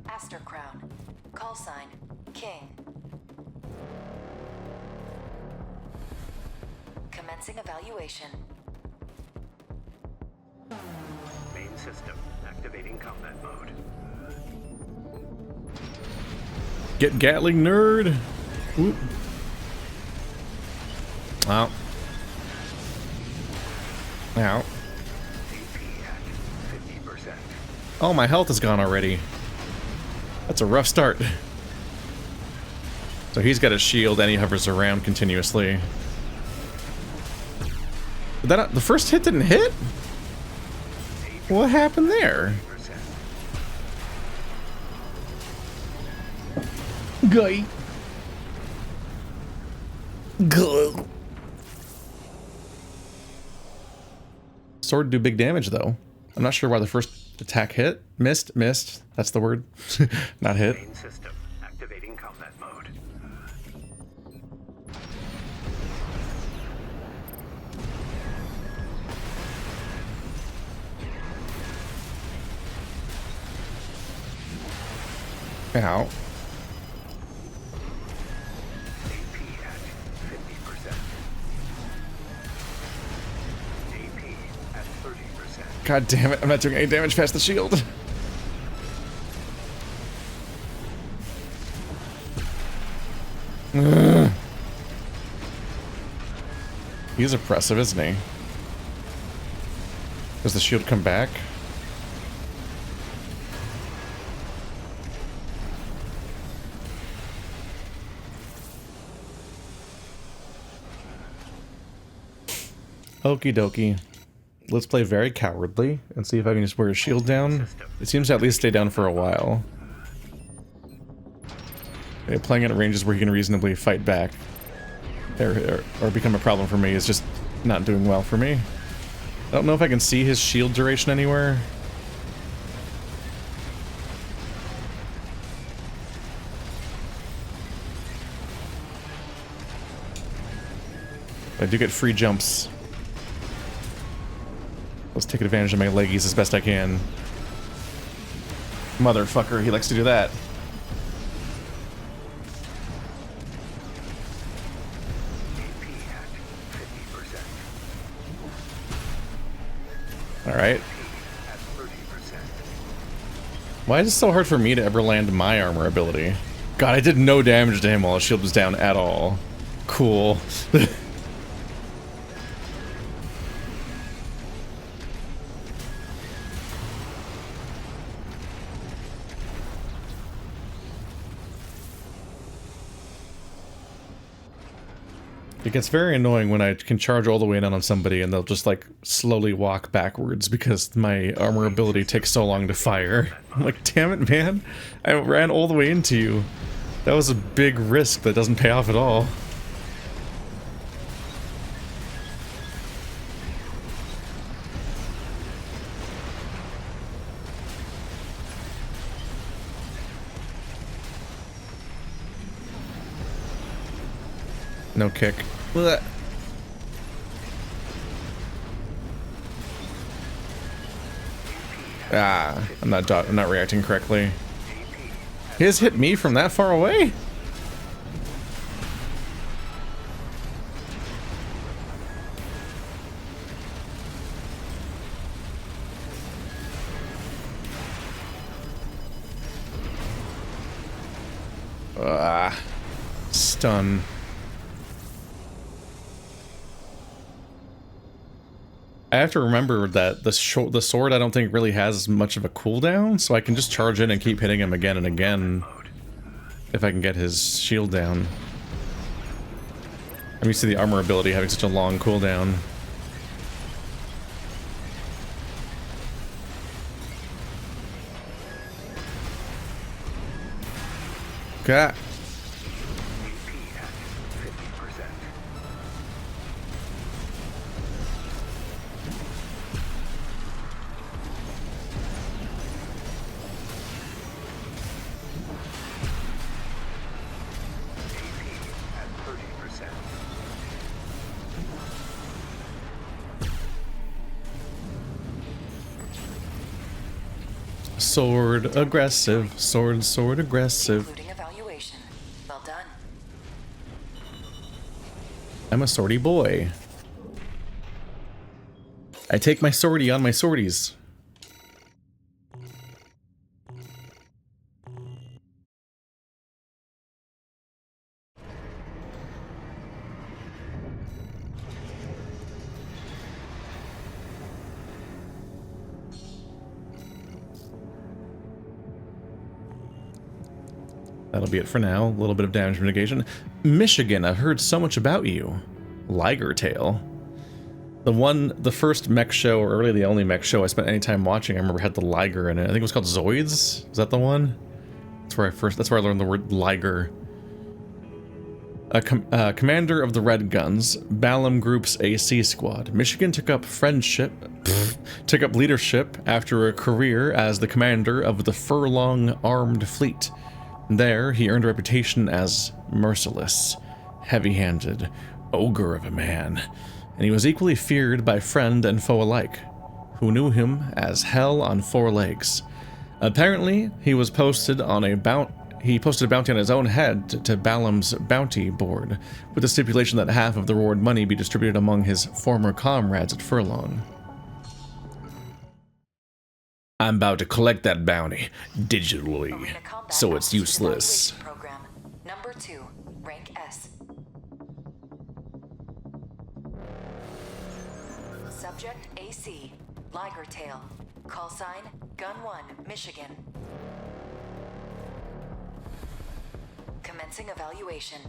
Aster Crown. Call sign. King. Commencing evaluation. Main system activating combat mode. Get Gatling, nerd! Oop. Ow. Ow. AP at 50%. Oh, my health is gone already. That's a rough start. So he's got a shield and he hovers around continuously. But the first hit didn't hit? What happened there? Guy. Go. Sword do big damage though. I'm not sure why the first attack hit. Missed. That's the word. Not hit. Main system activating combat mode. Ow. God damn it, I'm not doing any damage past the shield. Ugh. He's oppressive, isn't he? Does the shield come back? Okie dokie. Let's play very cowardly and see if I can just wear a shield down. It seems to at least stay down for a while. Okay, playing at ranges where he can reasonably fight back or become a problem for me is just not doing well for me. I don't know if I can see his shield duration anywhere. I do get free jumps. Let's take advantage of my leggies as best I can. Motherfucker, he likes to do that. Alright. Why is it so hard for me to ever land my armor ability? God, I did no damage to him while his shield was down at all. Cool. It gets very annoying when I can charge all the way in on somebody and they'll just like slowly walk backwards because my armor ability takes so long to fire. I'm like, damn it, man. I ran all the way into you. That was a big risk that doesn't pay off at all. No kick. Blech. Ah, I'm not reacting correctly. His hit me from that far away? Ah, stun. I have to remember that the sword I don't think really has much of a cooldown, so I can just charge in and keep hitting him again and again if I can get his shield down. I'm used to the armor ability having such a long cooldown. God. Sword aggressive, sword aggressive. Including evaluation. Well done. I'm a swordy boy. I take my swordie on my swordies. That'll be it for now. A little bit of damage mitigation. Michigan, I've heard so much about you. Liger Tail. The first mech show, or really the only mech show I spent any time watching, I remember had the Liger in it. I think it was called Zoids. Is that the one? That's where I learned the word Liger. Commander of the Red Guns, Ballard Group's AC squad. Michigan took up leadership after a career as the commander of the Furlong Armed Fleet. There, he earned a reputation as merciless, heavy-handed, ogre of a man, and he was equally feared by friend and foe alike, who knew him as Hell on 4 legs. Apparently, he posted a bounty on his own head to Ballam's bounty board, with the stipulation that half of the reward money be distributed among his former comrades at Furlong. I'm about to collect that bounty digitally, so it's useless. Program. Number 2, rank S. Subject AC, Liger Tail. Call sign, Gun 1, Michigan. Commencing evaluation.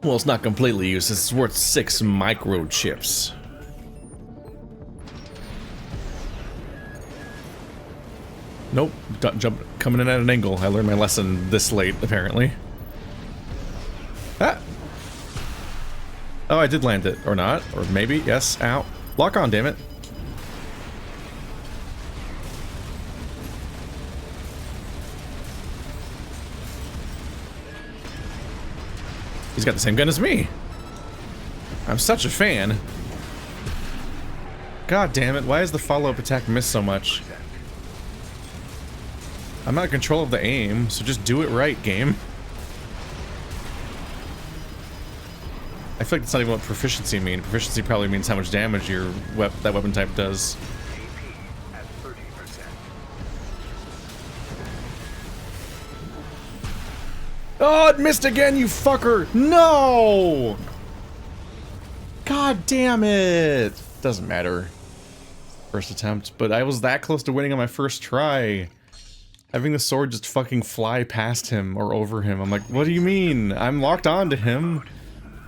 Well, it's not completely useless. It's worth 6 microchips. Nope, jump coming in at an angle. I learned my lesson this late, apparently. Ah! Oh, I did land it. Or not. Or maybe. Yes. Ow. Lock on, damn it. He's got the same gun as me. I'm such a fan. God damn it. Why does the follow-up attack miss so much? I'm not in control of the aim, so just do it right, game. I feel like that's not even what proficiency means. Proficiency probably means how much damage that weapon type does. Oh, it missed again, you fucker! No! God damn it! Doesn't matter. First attempt, but I was that close to winning on my first try. Having the sword just fucking fly past him or over him. I'm like, what do you mean? I'm locked on to him.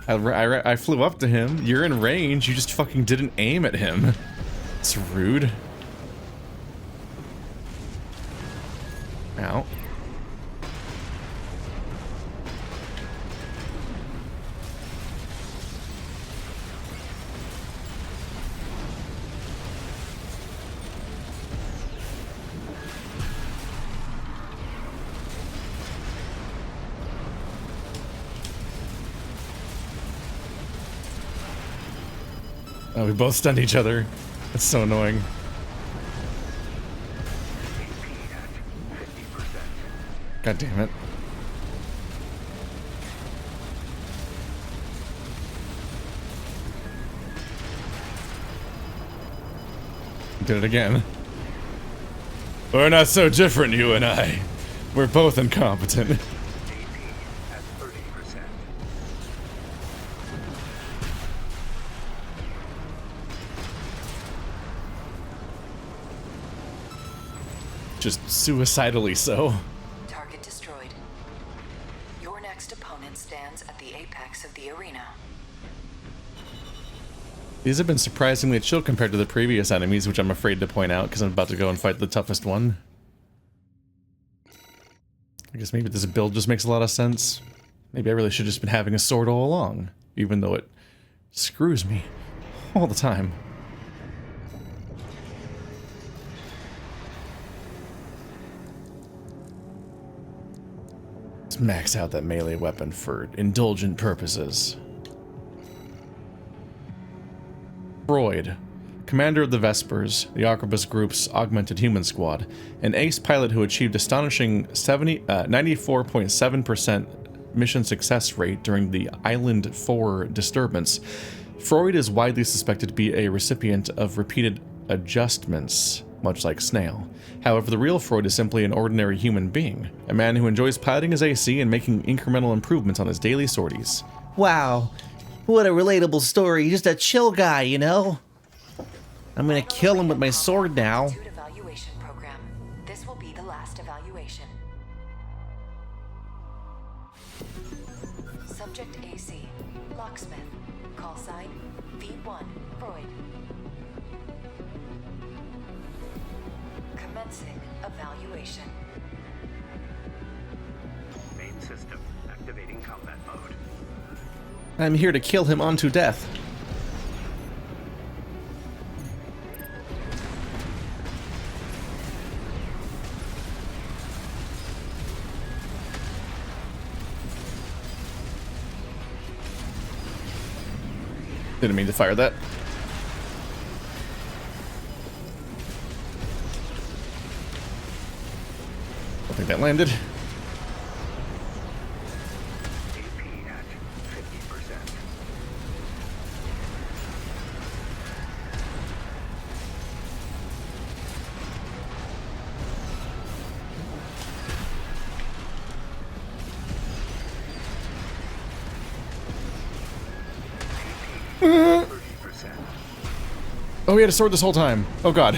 I flew up to him. You're in range. You just fucking didn't aim at him. It's rude. Ow. Oh, we both stunned each other. That's so annoying. God damn it. Did it again. We're not so different, you and I. We're both incompetent. AP at 30%. Just suicidally so. Target destroyed. Your next opponent stands at the apex of the arena. These have been surprisingly chill compared to the previous enemies, which I'm afraid to point out because I'm about to go and fight the toughest one. I guess maybe this build just makes a lot of sense. Maybe I really should have just been having a sword all along, even though it screws me all the time. Let's max out that melee weapon for indulgent purposes. Freud, commander of the Vespers, the Arquebus Group's augmented human squad, an ace pilot who achieved astonishing 94.7% mission success rate during the Island 4 disturbance. Freud is widely suspected to be a recipient of repeated adjustments, much like Snail. However, the real Freud is simply an ordinary human being, a man who enjoys piloting his AC and making incremental improvements on his daily sorties. Wow. What a relatable story. Just a chill guy, you know? I'm gonna kill him with my sword now. Evaluation program. This will be the last evaluation. Subject AC. Locksmith. Call sign V1 Freud. Commencing evaluation. Main system activating combat mode. I'm here to kill him unto death. Didn't mean to fire that. I think that landed. AP at 50%. Oh, he had a sword this whole time. Oh god.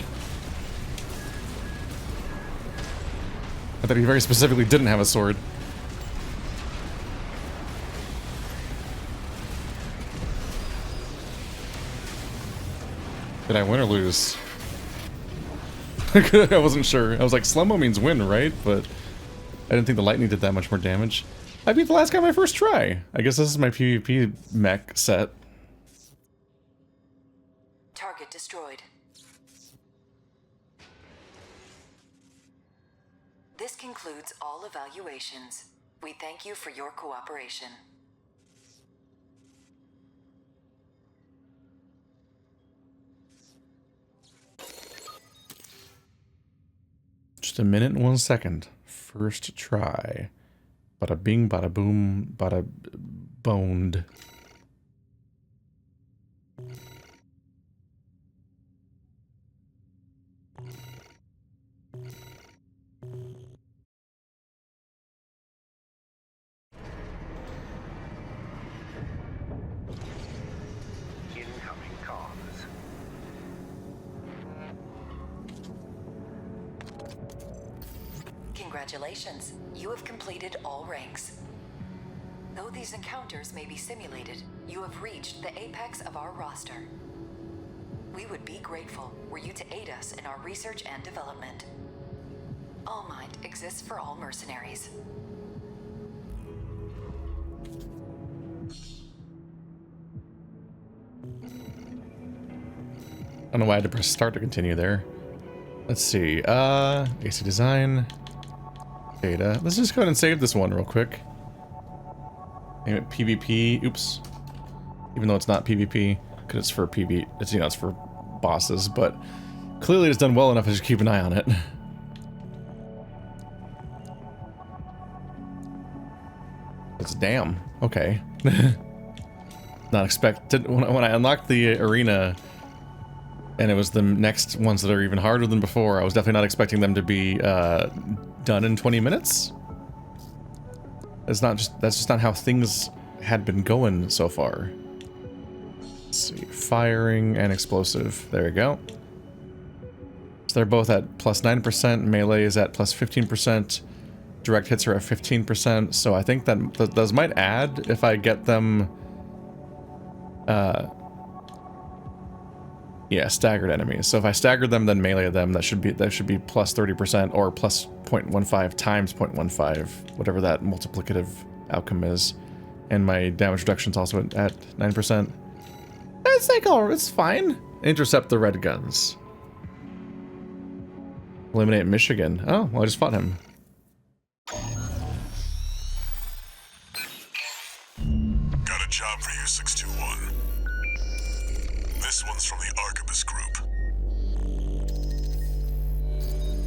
I thought he very specifically didn't have a sword. Did I win or lose? I wasn't sure. I was like, slow-mo means win, right? But I didn't think the lightning did that much more damage. I beat the last guy my first try. I guess this is my PvP mech set. Target destroyed. This concludes all evaluations. We thank you for your cooperation. Just a minute and 1 second. First try. Bada bing, bada boom, bada boned. Incoming comms. Congratulations, you have completed all ranks. Though these encounters may be simulated, you have reached the apex of our roster. We would be grateful were you to aid us in our research and development. All Mind exists for all mercenaries. I don't know why I had to press start to continue there. Let's see. AC design. Data. Let's just go ahead and save this one real quick. Name it PvP. Oops. Even though it's not PvP. because it's for PV. It's, you know, it's for bosses, but clearly it's done well enough to just keep an eye on it. It's damn. Okay. Not expected. When I unlocked the arena, and it was the next ones that are even harder than before, I was definitely not expecting them to be done in 20 minutes. That's just not how things had been going so far. Let's see, firing and explosive. There we go. So they're both at plus 9%. Melee is at plus 15%. Direct hits are at 15%. So I think that those might add if I get them. Yeah, staggered enemies. So if I stagger them, then melee them, that should be plus 30% or plus 0.15 times 0.15, whatever that multiplicative outcome is. And my damage reduction's also at 9%. It's like, oh, it's fine. Intercept the red guns. Eliminate Michigan. Oh, well, I just fought him. Got a job for you, 621. This one's from the Arquebus Group.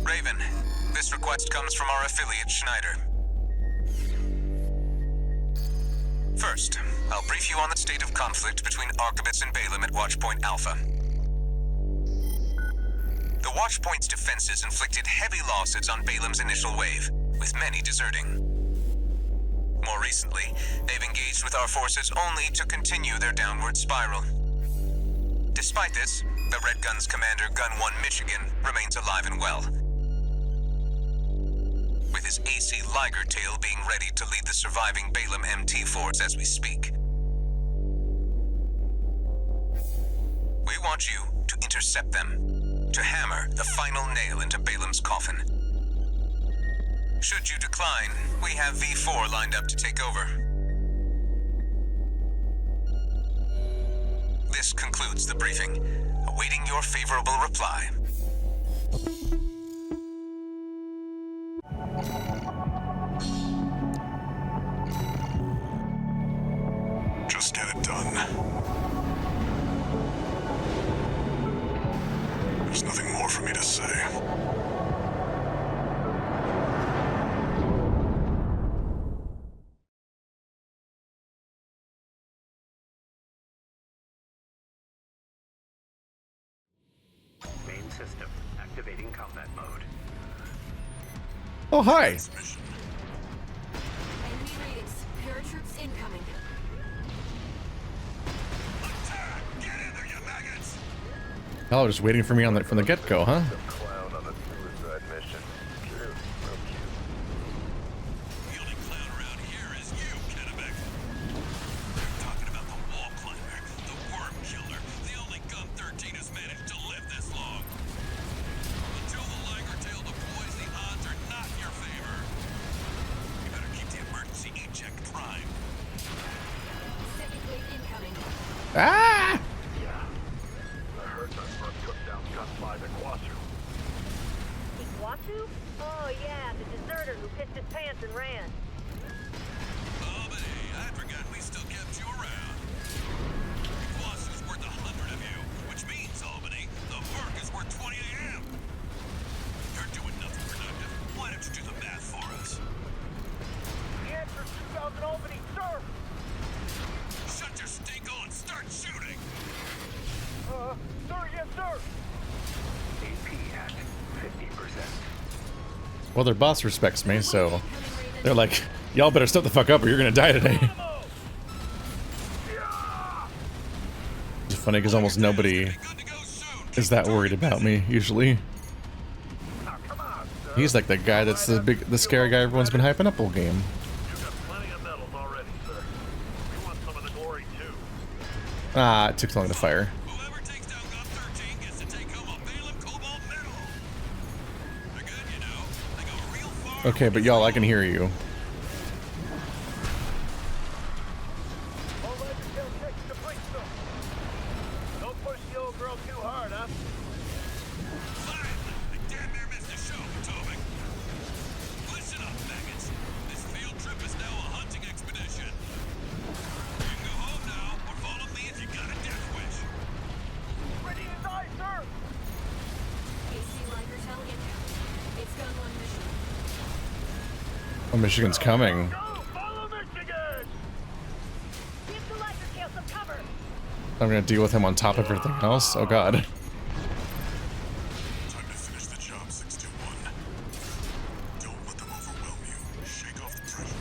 Raven, this request comes from our affiliate, Schneider. First, I'll brief you on the state of conflict between Arquebus and Balaam at Watchpoint Alpha. The Watchpoint's defenses inflicted heavy losses on Balaam's initial wave, with many deserting. More recently, they've engaged with our forces only to continue their downward spiral. Despite this, the Red Gun's commander, Gun 1 Michigan, remains alive and well, with his AC Liger Tail being ready to lead the surviving Balaam MT force as we speak. We want you to intercept them, to hammer the final nail into Balaam's coffin. Should you decline, we have V4 lined up to take over. This concludes the briefing, awaiting your favorable reply. Just get it done. There's nothing more for me to say. Main system activating combat mode. Oh, hi. Enemy readings. Paratroops incoming. Attack! Get in there, you maggots! Oh, just waiting for me on from the get-go, huh? Clown on a suicide mission. Cute, real cute. The only clown around here is you, Kennebec. They're talking about the wall climber, the worm killer, the only Gun 13 who's managed to live this long. Until the Liger Tail deploys, the odds are not in your favor. You better keep the emergency eject prime. Second wave incoming. Ah! I heard that first took down Gun 5 at Guasu. Iguazu? Oh yeah, the deserter who pissed his pants and ran. Albany, I'd forgotten we still kept you around. Iguazu's worth 100 of you, which means, Albany, the Merc is worth 20 AM. You're doing nothing productive. Why don't you do the math for us? The answer is 2,000 Albany, sir! Shut your stinko and start shooting! Sir, yes, sir! AP at 50%. Well, their boss respects me, so they're like, y'all better step the fuck up or you're gonna die today. It's funny because almost nobody is that worried about me, usually. He's like the guy that's the scary guy everyone's been hyping up all game. You've got plenty of medals already, sir. We want some of the glory, too. Ah, it took so long to fire. Whoever takes down Gun 13 gets to take home a Balaam Cobalt medal. They're good, you know. They go real far. Okay, but y'all, I can hear you. All right, the tail checks the place, though. Don't push the old girl too hard, huh? Fine. I damn near missed the show, Potomac. Listen up, maggots. This field trip is now a hunting expedition. You can go home now, or follow me if you got a death wish. Oh, Michigan's coming. I'm gonna deal with him on top of everything else. Oh god. Time to finish the job, 621. Don't let them overwhelm you. Shake off the pressure.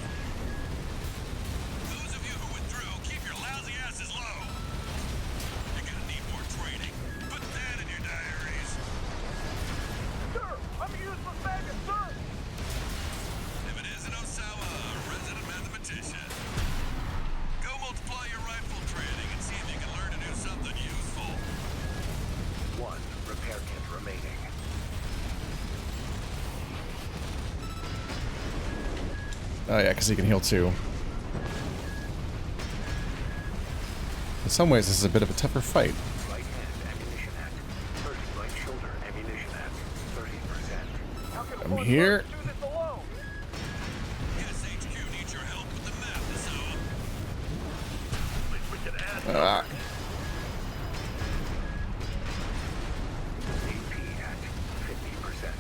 Those of you who went through, keep your lousy asses low. You're gonna need more training. Put that in your diaries. Sir, I'm a useless maggot, sir! If it isn't Osawa, a resident mathematician. Go multiply your rifle training and see if you can learn to do something useful. 1 repair kit remaining. Oh yeah, because he can heal too. In some ways, this is a bit of a tougher fight. Right hand ammunition at 30. Right shoulder ammunition at 30%. How can I'm one here. person do this alone? SHQ needs your help with the map, Osawa. At least we can add Ah. AP at 50%.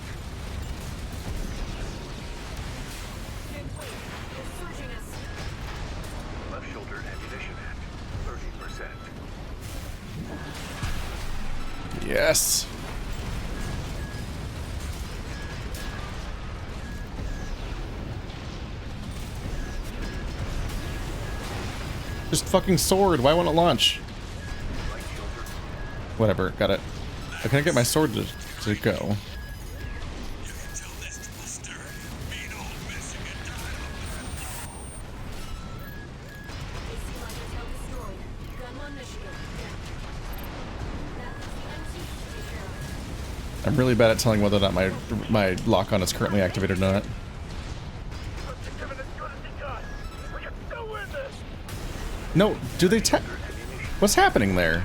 Left shoulder ammunition at 30%. Yes. Just fucking sword. Why won't it launch? Right shoulder. Whatever. Got it. I can't get my sword to go. You can tell this to the stern. Mean old Michigan dial. I'm really bad at telling whether or not my lock-on is currently activated or not. Let's give it as good as he got. We can still win this! No, do they What's happening there?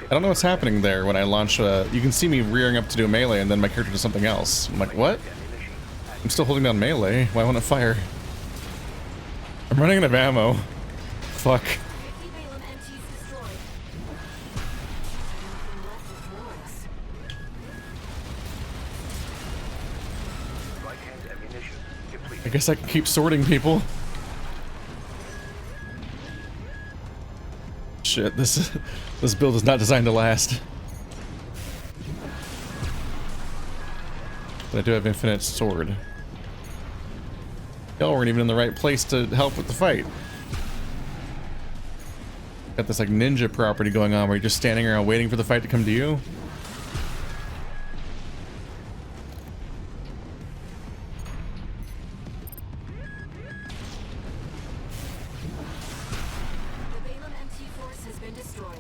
I don't know what's happening there when I launch you can see me rearing up to do a melee and then my character does something else. I'm like, what? I'm still holding down melee. Why won't it fire? I'm running out of ammo. Fuck. Right hand ammunition depleted. I guess I can keep sorting people. Shit, this build is not designed to last. But I do have infinite sword. Y'all weren't even in the right place to help with the fight. Got this like ninja property going on where you're just standing around waiting for the fight to come to you.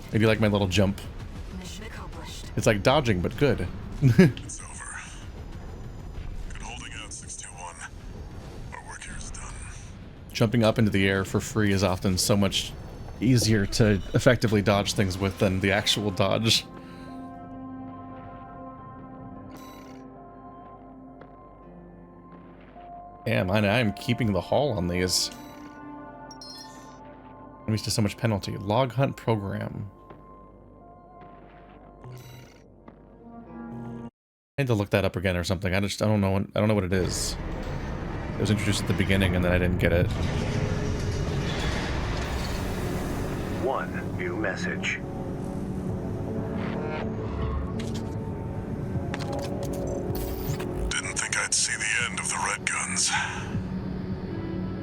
I do like my little jump. Mission accomplished. It's like dodging, but good. It's over. Good holding out, 621. Our work here is done. Jumping up into the air for free is often so much easier to effectively dodge things with than the actual dodge. Damn, I'm keeping the haul on these. Enemies to so much penalty. Log hunt program. I had to look that up again or something. I don't know what it is. It was introduced at the beginning and then I didn't get it. 1 new message. Didn't think I'd see the end of the Red Guns.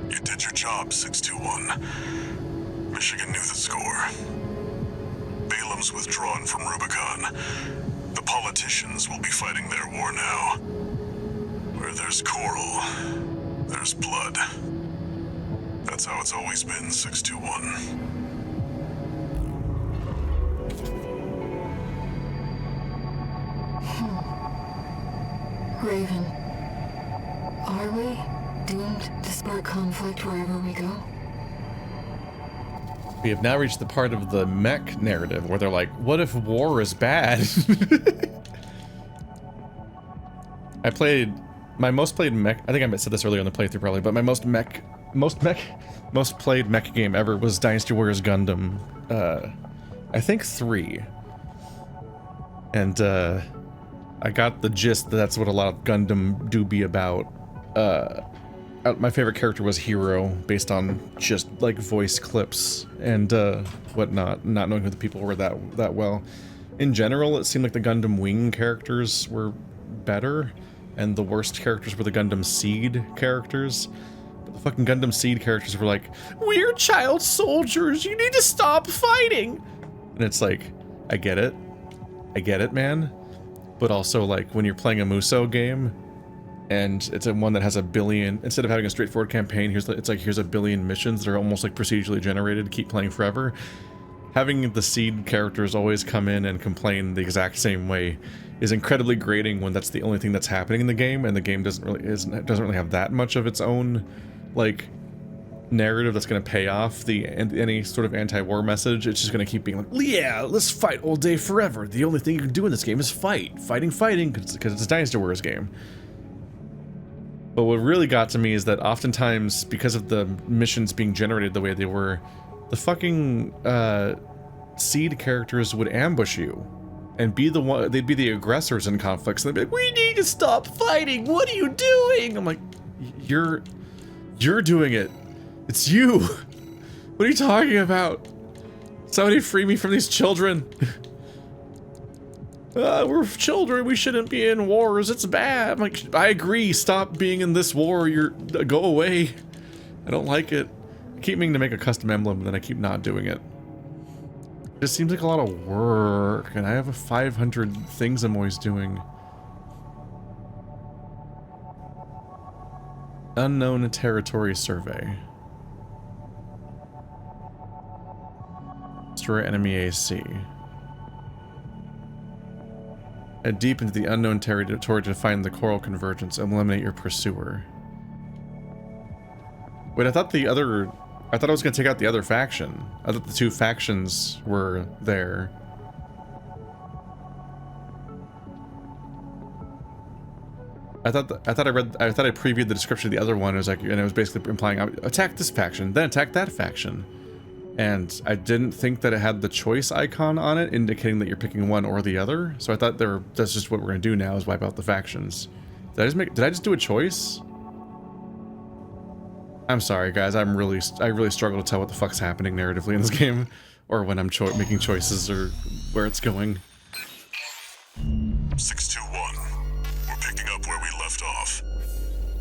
You did your job, 621. Michigan knew the score. Balaam's withdrawn from Rubicon. The politicians will be fighting their war now. Where there's coral, there's blood. That's how it's always been, 621. Raven, are we doomed to spark conflict wherever we go? We have now reached the part of the mech narrative where they're like, what if war is bad? My most played mech, I think I said this earlier in the playthrough probably, but my most played mech game ever was Dynasty Warriors Gundam, I think 3. And, I got the gist that that's what a lot of Gundam do be about. my favorite character was Hero, based on just like voice clips and whatnot, not knowing who the people were that well. In general, it seemed like the Gundam Wing characters were better, and the worst characters were the Gundam Seed characters. But the fucking Gundam Seed characters were like, "We're child soldiers, you need to stop fighting!" And it's like, I get it, man. But also, like, when you're playing a Muso game, and it's one that has a billion, instead of having a straightforward campaign, here's a billion missions that are almost like procedurally generated, keep playing forever. Having the Seed characters always come in and complain the exact same way is incredibly grating when that's the only thing that's happening in the game, and the game doesn't really have that much of its own, like, narrative that's going to pay off any sort of anti-war message. It's just going to keep being like, yeah, let's fight all day forever. The only thing you can do in this game is fighting, because it's a Dynasty Warriors game. But what really got to me is that oftentimes, because of the missions being generated the way they were, the fucking Seed characters would ambush you and they'd be the aggressors in conflicts, and they'd be like, "We need to stop fighting, what are you doing?" I'm like, you're doing it. It's you. What are you talking about? Somebody free me from these children. We're children, we shouldn't be in wars, it's bad. I'm like, I agree, stop being in this war, go away. I don't like it. I keep meaning to make a custom emblem, but then I keep not doing it. It just seems like a lot of work, and I have 500 things I'm always doing. Unknown territory survey. Destroy enemy AC. Head deep into the unknown territory to find the coral convergence. Eliminate your pursuer. Wait, I thought I was gonna take out the other faction. I thought the two factions were there. I thought I previewed the description of the other one. It was like, and it was basically implying attack this faction, then attack that faction. And I didn't think that it had the choice icon on it, indicating that you're picking one or the other. So I thought that's just what we're gonna do now, is wipe out the factions. Did I just do a choice? I'm sorry, guys. I really struggle to tell what the fuck's happening narratively in this game, or when I'm making choices, or where it's going. 621. We're picking up where we left off.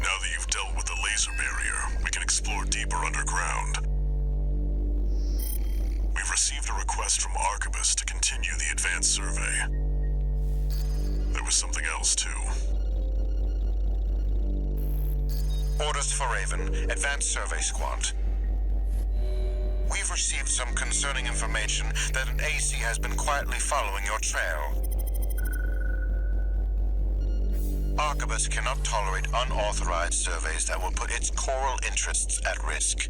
Now that you've dealt with the laser barrier, we can explore deeper underground. We've received a request from Arquebus to continue the advanced survey. There was something else, too. Orders for Raven, Advanced Survey Squad. We've received some concerning information that an AC has been quietly following your trail. Arquebus cannot tolerate unauthorized surveys that will put its coral interests at risk.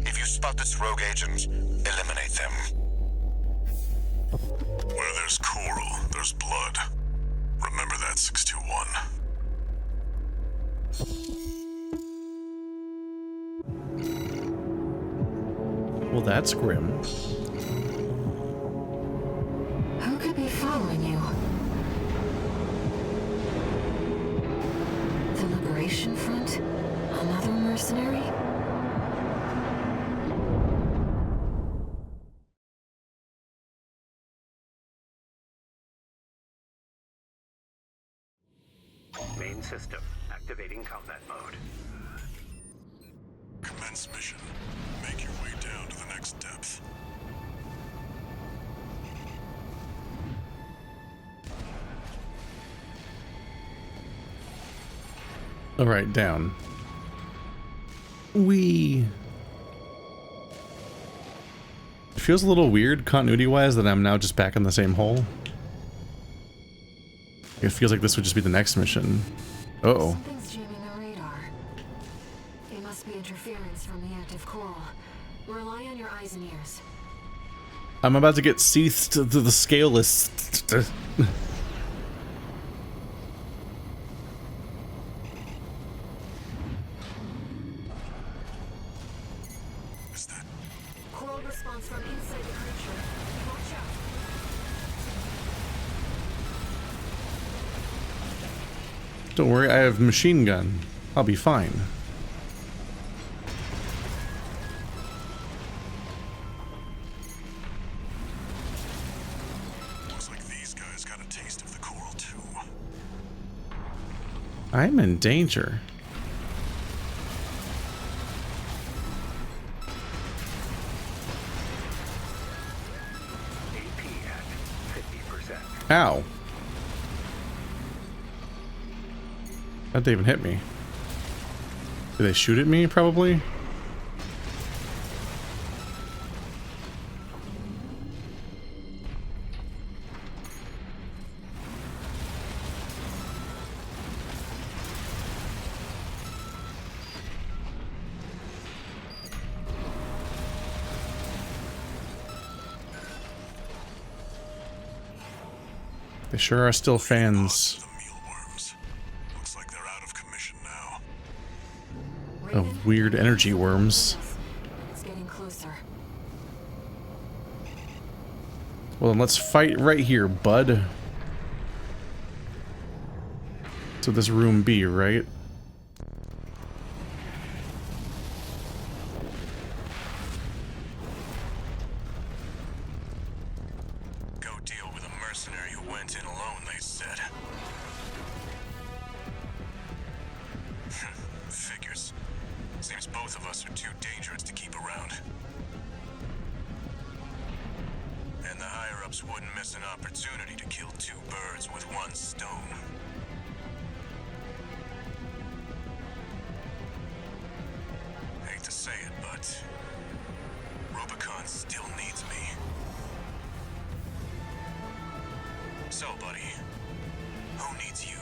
If you spot this rogue agent, eliminate them. Where there's coral, there's blood. Remember that, 621. Well, that's grim. Who could be following you? The Liberation Front? Another mercenary? Main system. Activating combat mode. Commence mission. Make your way down to the next depth. All right, down. It feels a little weird continuity-wise that I'm now just back in the same hole. It feels like this would just be the next mission. Uh-oh. Something's jamming the radar. It must be interference from the active coral. Rely on your eyes and ears. I'm about to get seethed to the scaleless. Is that... Coral response from inside the creature. Watch out. Don't worry, I have machine gun. I'll be fine. Looks like these guys got a taste of the coral too. I'm in danger. AP at 50%. Ow. How'd they even hit me? Did they shoot at me, probably? They sure are still fans. The mealworms. Looks like they're out of commission now. Of weird energy worms. It's getting closer. Well, then let's fight right here, bud. So this room B, right? Go deal with a mercenary who went in alone, they said. Figures. Seems both of us are too dangerous to keep around. And the higher-ups wouldn't miss an opportunity to kill two birds with one stone. Hate to say it, but Rubicon still needs me. So, buddy, who needs you?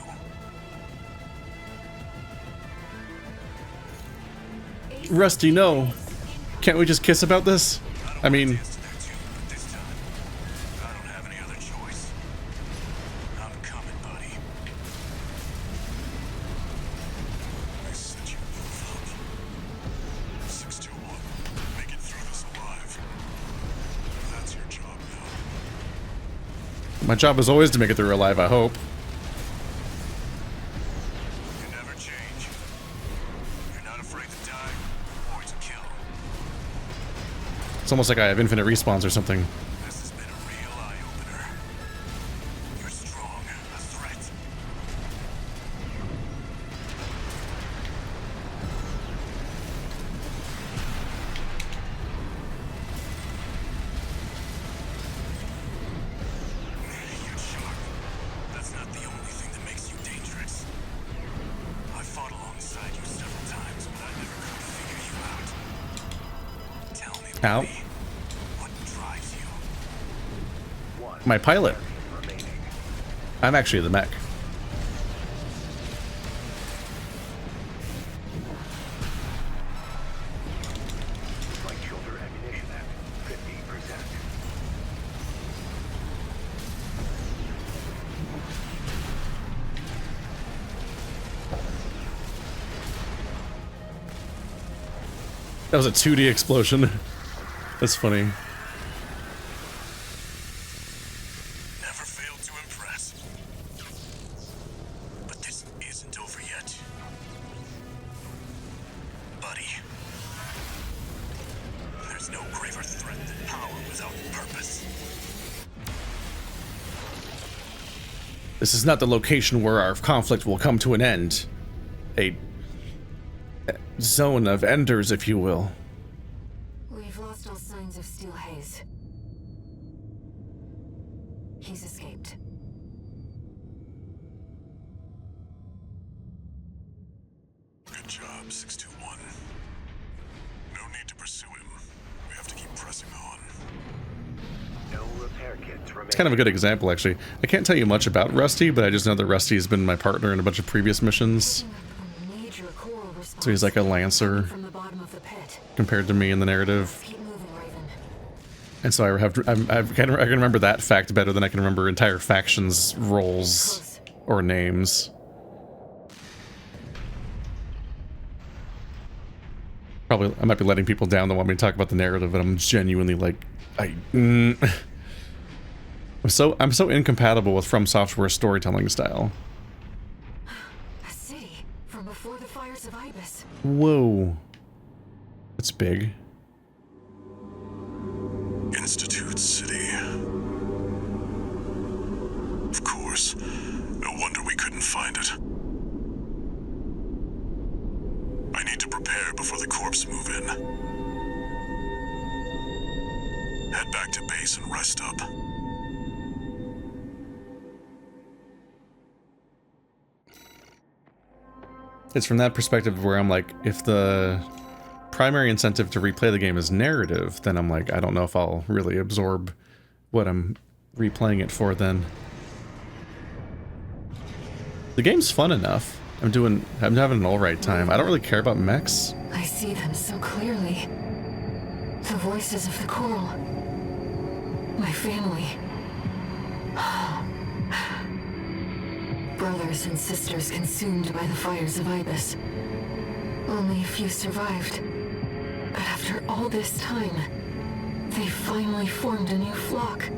Rusty, no. Can't we just kiss about this? I mean, This time, I don't have any other choice. I'm coming, buddy. I said you move up. 621, make it through this alive. That's your job now. my job is always to make it through alive, I hope. You never change. You're not afraid to die or to kill. It's almost like I have infinite respawns or something. This has been a real eye-opener. You're strong, a threat. You're sharp. That's not the only thing that makes you dangerous. I fought alongside you several times, but I never could figure you out. Tell me, Ow. buddy, what drives you? My pilot. Remaining. I'm actually the mech. Light shoulder ammunition at 50%. That was a 2D explosion. That's funny. Never failed to impress. But this isn't over yet. Buddy. There's no graver threat than power without purpose. This is not the location where our conflict will come to an end. A zone of enders, if you will. We've lost all signs of Steel Haze. He's escaped. Good job, 621. No need to pursue him. We have to keep pressing on. No repair kits remaining. It's kind of a good example, actually. I can't tell you much about Rusty, but I just know that Rusty has been my partner in a bunch of previous missions. A major coral response So he's like a lancer from the bottom of the pit. compared to me in the narrative. Keep moving, Raven. And so I can remember that fact better than I can remember entire factions' roles or names. Probably, I might be letting people down that want me to talk about the narrative, but I'm genuinely like, I'm so incompatible with FromSoftware storytelling style. A city from before the fires of Whoa. It's big. Institute City. Of course. No wonder we couldn't find it. I need to prepare before the corps move in. Head back to base and rest up. It's from that perspective where I'm like, if the primary incentive to replay the game is narrative, then I'm like, I don't know if I'll really absorb what I'm replaying it for then. The game's fun enough. I'm having an alright time. I don't really care about mechs. I see them so clearly. The voices of the coral. My family. Brothers and sisters consumed by the fires of Ibis. Only a few survived. But after all this time, they finally formed a new flock.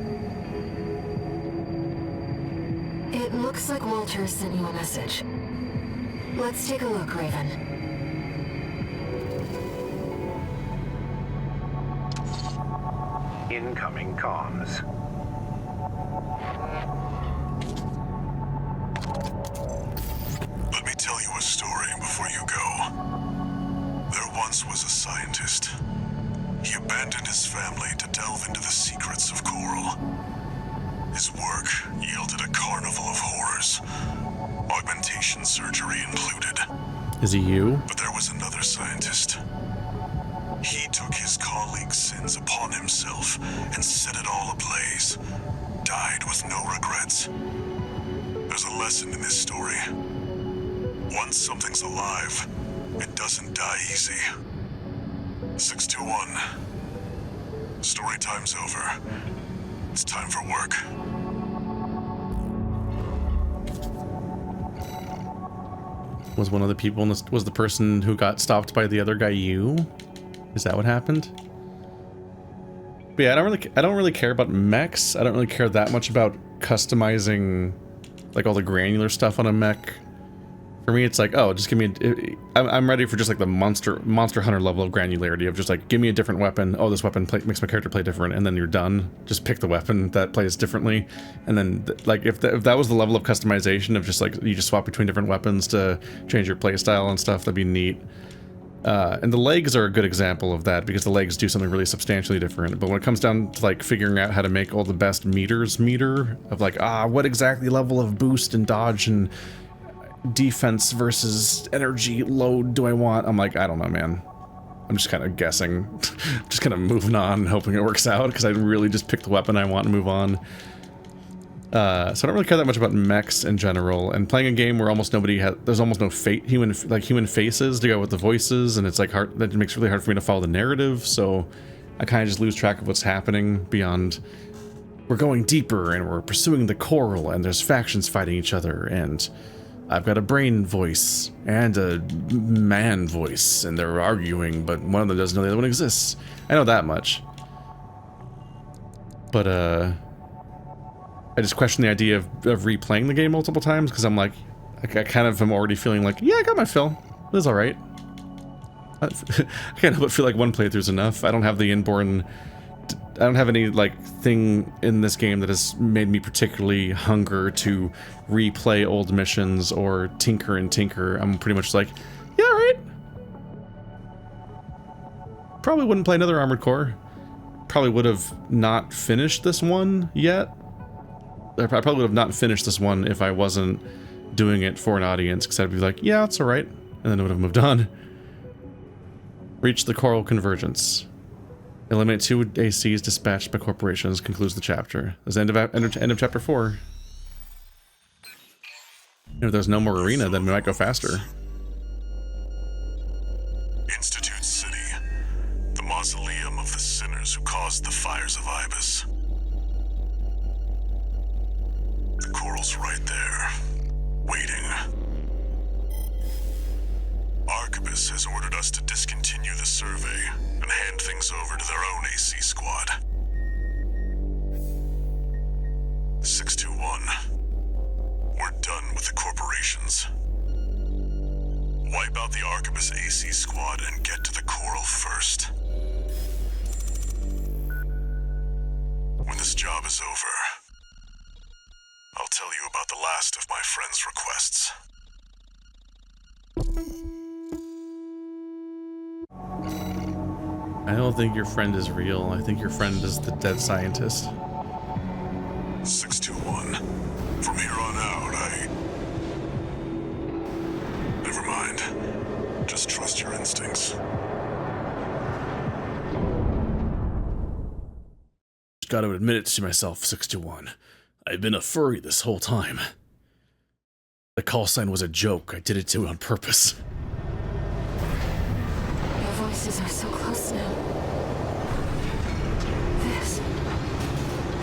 It looks like Walter sent you a message. Let's take a look, Raven. Incoming comms. Let me tell you a story before you go. There once was a scientist. He abandoned his family to delve into the secrets of coral. His work yielded a carnival of horrors, augmentation surgery included. Is he you? But there was another scientist. He took his colleagues' sins upon himself and set it all ablaze. Died with no regrets. There's a lesson in this story. Once something's alive, it doesn't die easy. 621. Story time's over. It's time for work. Was one of the people in this, was the person who got stopped by the other guy you? Is that what happened? But yeah, I don't really care about mechs. I don't really care that much about customizing like all the granular stuff on a mech. For me, it's like, oh, just give me I'm ready for just like the monster hunter level of granularity of just like, give me a different weapon. Oh, this weapon makes my character play different, and then you're done. Just pick the weapon that plays differently. And then like if that was the level of customization of just like you just swap between different weapons to change your playstyle and stuff, that'd be neat. And the legs are a good example of that because the legs do something really substantially different. But when it comes down to like figuring out how to make all the best meter of like, what exactly level of boost and dodge and defense versus energy load do I want? I'm like, I don't know, man. I'm just kind of guessing. Just kind of moving on, hoping it works out because I really just pick the weapon I want and move on. So I don't really care that much about mechs in general, and playing a game where almost nobody has, there's almost no human faces to go with the voices, and it's like hard, that makes it really hard for me to follow the narrative, so I kind of just lose track of what's happening beyond, we're going deeper and we're pursuing the coral and there's factions fighting each other and I've got a brain voice and a man voice and they're arguing, but one of them doesn't know the other one exists. I know that much. But I just question the idea of replaying the game multiple times because I'm like, I kind of am already feeling like, yeah, I got my fill. It was alright. I can't help but feel like one playthrough's enough. I don't have the inborn... I don't have any, like, thing in this game that has made me particularly hunger to replay old missions or tinker and tinker. I'm pretty much like, yeah, alright. Probably wouldn't play another Armored Core. Probably would have not finished this one yet. I probably would have not finished this one if I wasn't doing it for an audience, because I'd be like, yeah, it's alright. And then I would have moved on. Reach the Coral Convergence. Eliminate 2 ACs dispatched by corporations concludes the chapter. That's the end of chapter 4. If there's no more arena, then we might go faster. Institute City. The mausoleum of the sinners who caused the fires of Ibis. The coral's right there, waiting. Arquebus has ordered us to discontinue the survey and hand things over to their own AC squad. 621. We're done with the corporations. Wipe out the Arquebus AC squad and get to the Coral first. When this job is over, I'll tell you about the last of my friend's requests. I don't think your friend is real. I think your friend is the dead scientist. 621. From here on out, Never mind. Just trust your instincts. Just gotta admit it to myself, 621. I've been a furry this whole time. The call sign was a joke. I did it to it on purpose. Your voices are so close now.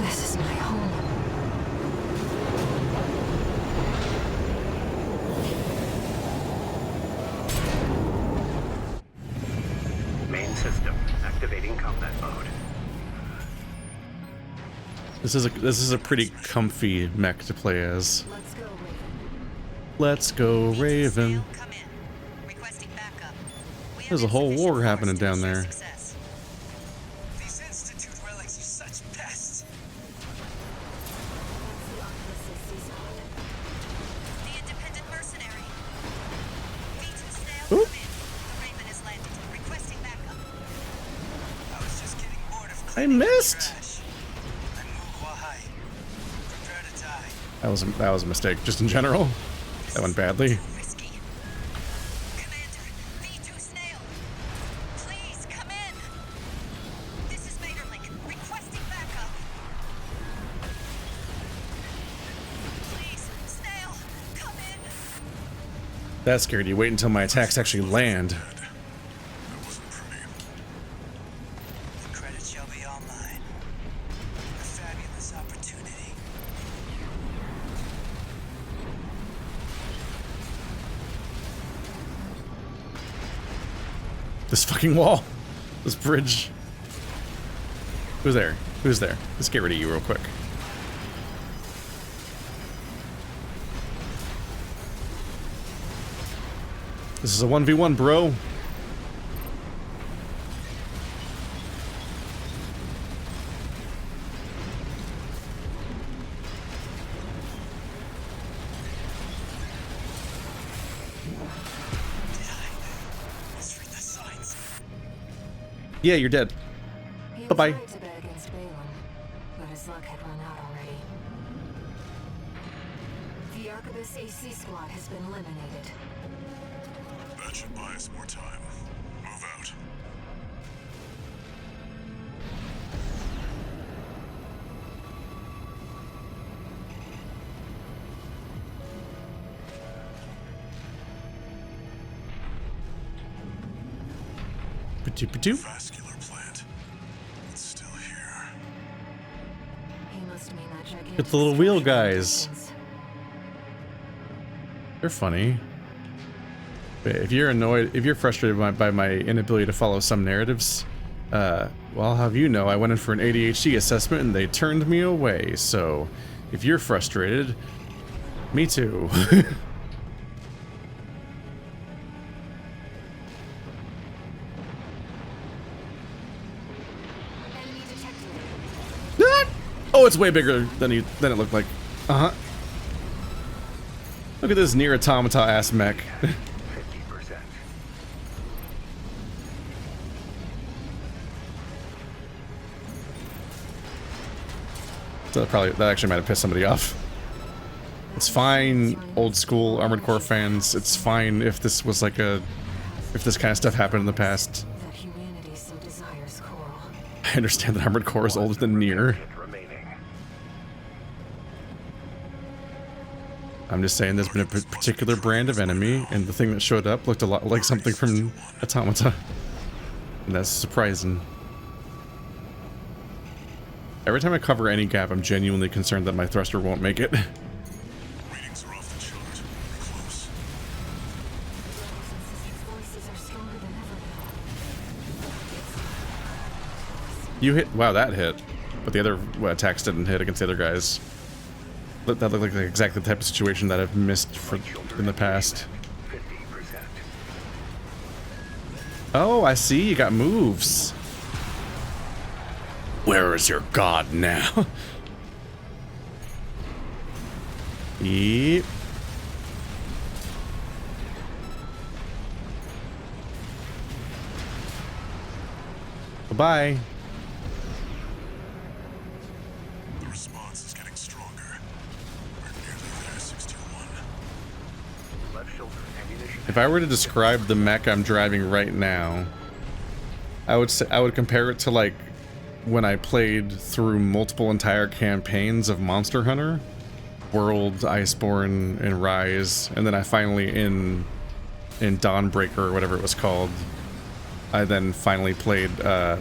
This is my home. Main system activating combat mode. This is a pretty comfy mech to play as. Let's go, Raven. There's a whole war happening down there. These Institute relics are such pests. The independent mercenary. V2 snail Oop. come in. The Raven is landed. Requesting backup. I was just getting bored of I cleaning up missed. trash. I move why. Prepare to die. That was a mistake, just in general. That went badly. Risky. Commander, V2 snail. Please come in. This is Vaderlink. Requesting backup. Please, snail, come in. That scared you. Wait until my attacks actually land. That wasn't pretty. The credit shall be all mine. A fabulous opportunity. This fucking wall. This bridge. Who's there? Who's there? Let's get rid of you real quick. This is a 1v1, bro. Misread the signs. Yeah, you're dead. He was Bye-bye. ready to bet against Ballard, but his luck had run out already. The Arquebus AC squad has been eliminated. That should buy us more time. Move out. Ba-doop-ba-doop. Vascular plant. It's still here. He must mean that gigantic Get the little wheel structure guys. contains- They're funny. But if you're annoyed, if you're frustrated by my inability to follow some narratives, well, I'll have you know I went in for an ADHD assessment and they turned me away. So, if you're frustrated, me too. Enemy detected. Ah! Oh, it's way bigger than it looked like. Uh-huh. Look at this near automata ass mech. 50%. So that actually might have pissed somebody off. It's fine, old school Armored Core fans. It's fine if this was like if this kind of stuff happened in the past. That humanity so desires Coral. I understand that Armored Core is older than Nier. Remaining. I'm just saying there's been a particular brand of enemy, and the thing that showed up looked a lot like something from Automata. And that's surprising. Every time I cover any gap, I'm genuinely concerned that my thruster won't make it. Readings are off the chart. Close. Brothers and sisters' voices are stronger than ever now. You hit. Wow, that hit. But the other attacks didn't hit against the other guys. That looked like exactly the type of situation that I've missed in the past. 50%. Oh, I see. You got moves. Where is your god now? Yep. Bye-bye. The response is getting stronger. We're nearly there, 621. Left shoulder ammunition. If I were to describe the mech I'm driving right now, I would compare it to like when I played through multiple entire campaigns of Monster Hunter, World, Iceborne, and Rise, and then I finally in Dawnbreaker or whatever it was called, I then finally played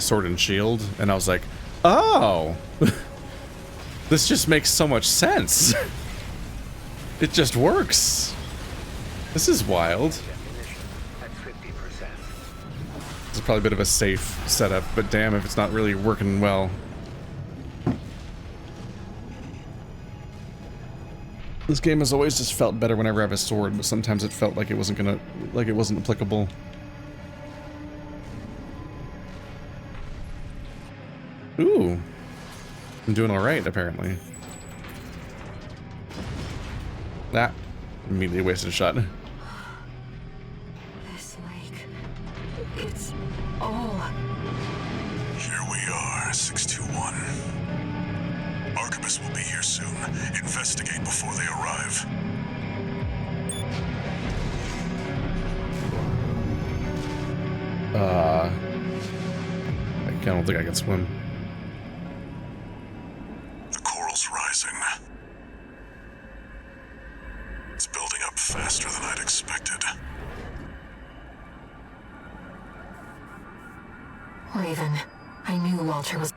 Sword and Shield, and I was like, oh, this just makes so much sense. It just works. This is wild. Ammunition at 50%. This is probably a bit of a safe setup, but damn if it's not really working well. This game has always just felt better whenever I have a sword, but sometimes it felt like it wasn't applicable. Ooh. I'm doing alright, apparently. That immediately wasted a shot. This lake, it's all... Here we are, 621. Arquebus will be here soon. Investigate before they arrive. I don't think I can swim. The coral's rising. It's building up faster than I'd expected. Raven, I knew Walter was...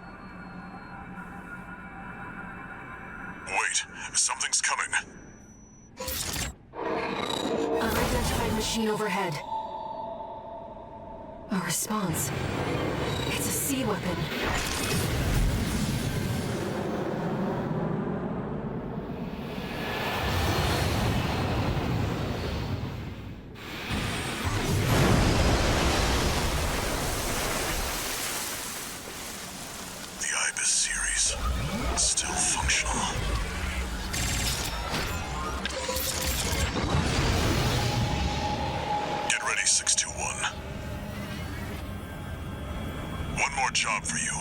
Wait, something's coming. Unidentified machine overhead. A response. It's a sea weapon. The Ibis series, still functional. Get ready, 621. One more job for you.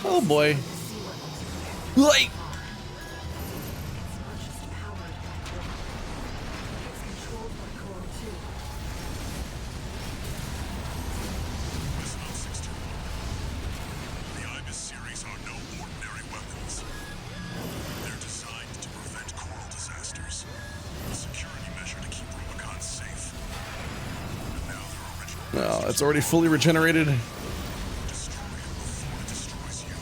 Oh boy. Like. Listen up, 621. The Ibis series are no ordinary weapons. They're designed to prevent coral disasters. A security measure to keep Rubicon safe. And now their original... Well, it's already fully regenerated. Destroy it before it destroys you.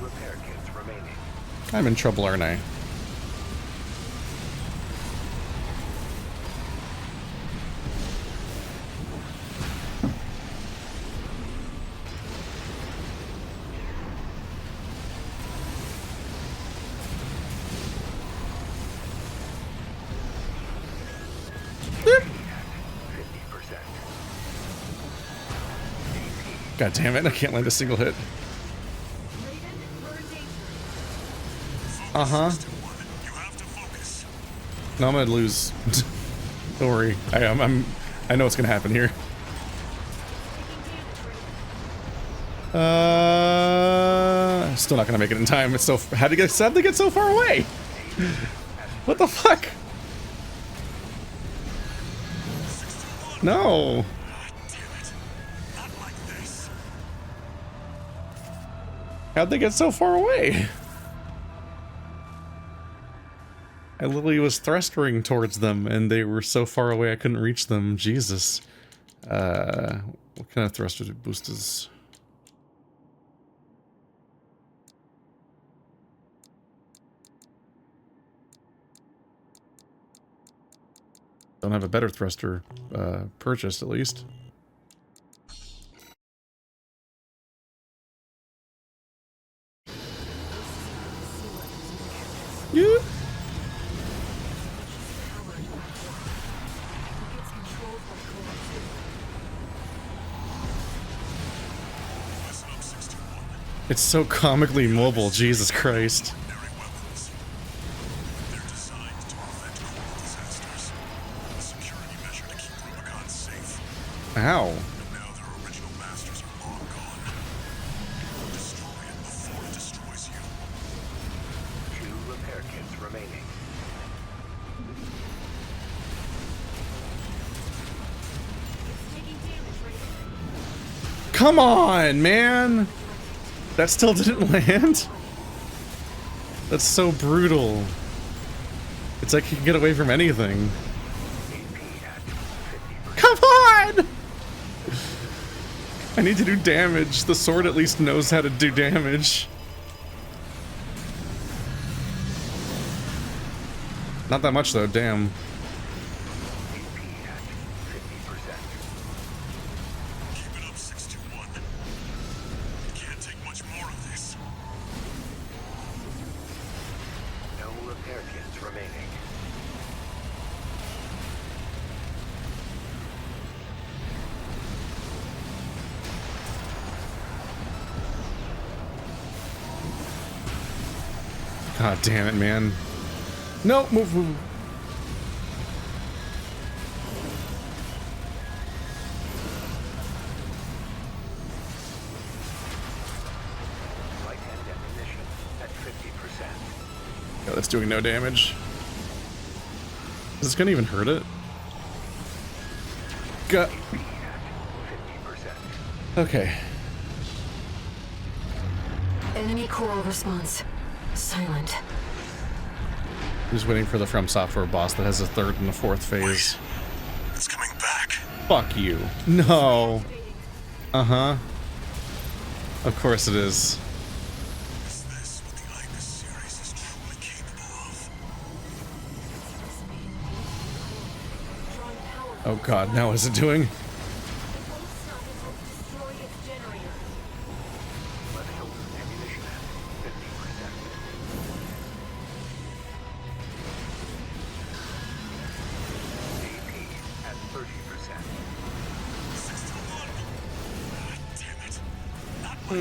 2 repair kits remaining. I'm in trouble, aren't I? God damn it, I can't land a single hit. Uh-huh. You have to focus. No, I'm gonna lose. Don't worry. I know what's gonna happen here. Still not gonna make it in time. It's so how'd they get so far away? What the fuck? No. How'd they get so far away? I literally was thrusting towards them and they were so far away I couldn't reach them. Jesus. What kind of thruster boosters? Don't have a better thruster purchased at least. Yeah. It's so comically mobile, Jesus Christ. Ordinary weapons. They're designed to prevent core disasters. A security measure to keep Rubicon safe. Ow. But now their original masters are long gone. Destroy it before it destroys you. 2 repair kits remaining. Come on, man! That still didn't land? That's so brutal. It's like he can get away from anything. Come on! I need to do damage. The sword at least knows how to do damage. Not that much though, damn. Keep it up, 621. Can't take much more of this. No repair kits remaining. God damn it, man. No, move. Light hand ammunition at 50%. Yeah, that's doing no damage. Is this gonna even hurt it? Gut. 50%. Okay. Enemy coral response. Silent. Just waiting for the FromSoftware boss that has a 3rd and a 4th phase. It's coming back. Fuck you. No. Uh-huh. Of course it is. Is this what the Ibis series is truly capable of? Oh god, now what's it doing? Left shoulder ammunition at 50%. AP at 30%. 621! God damn it. Not my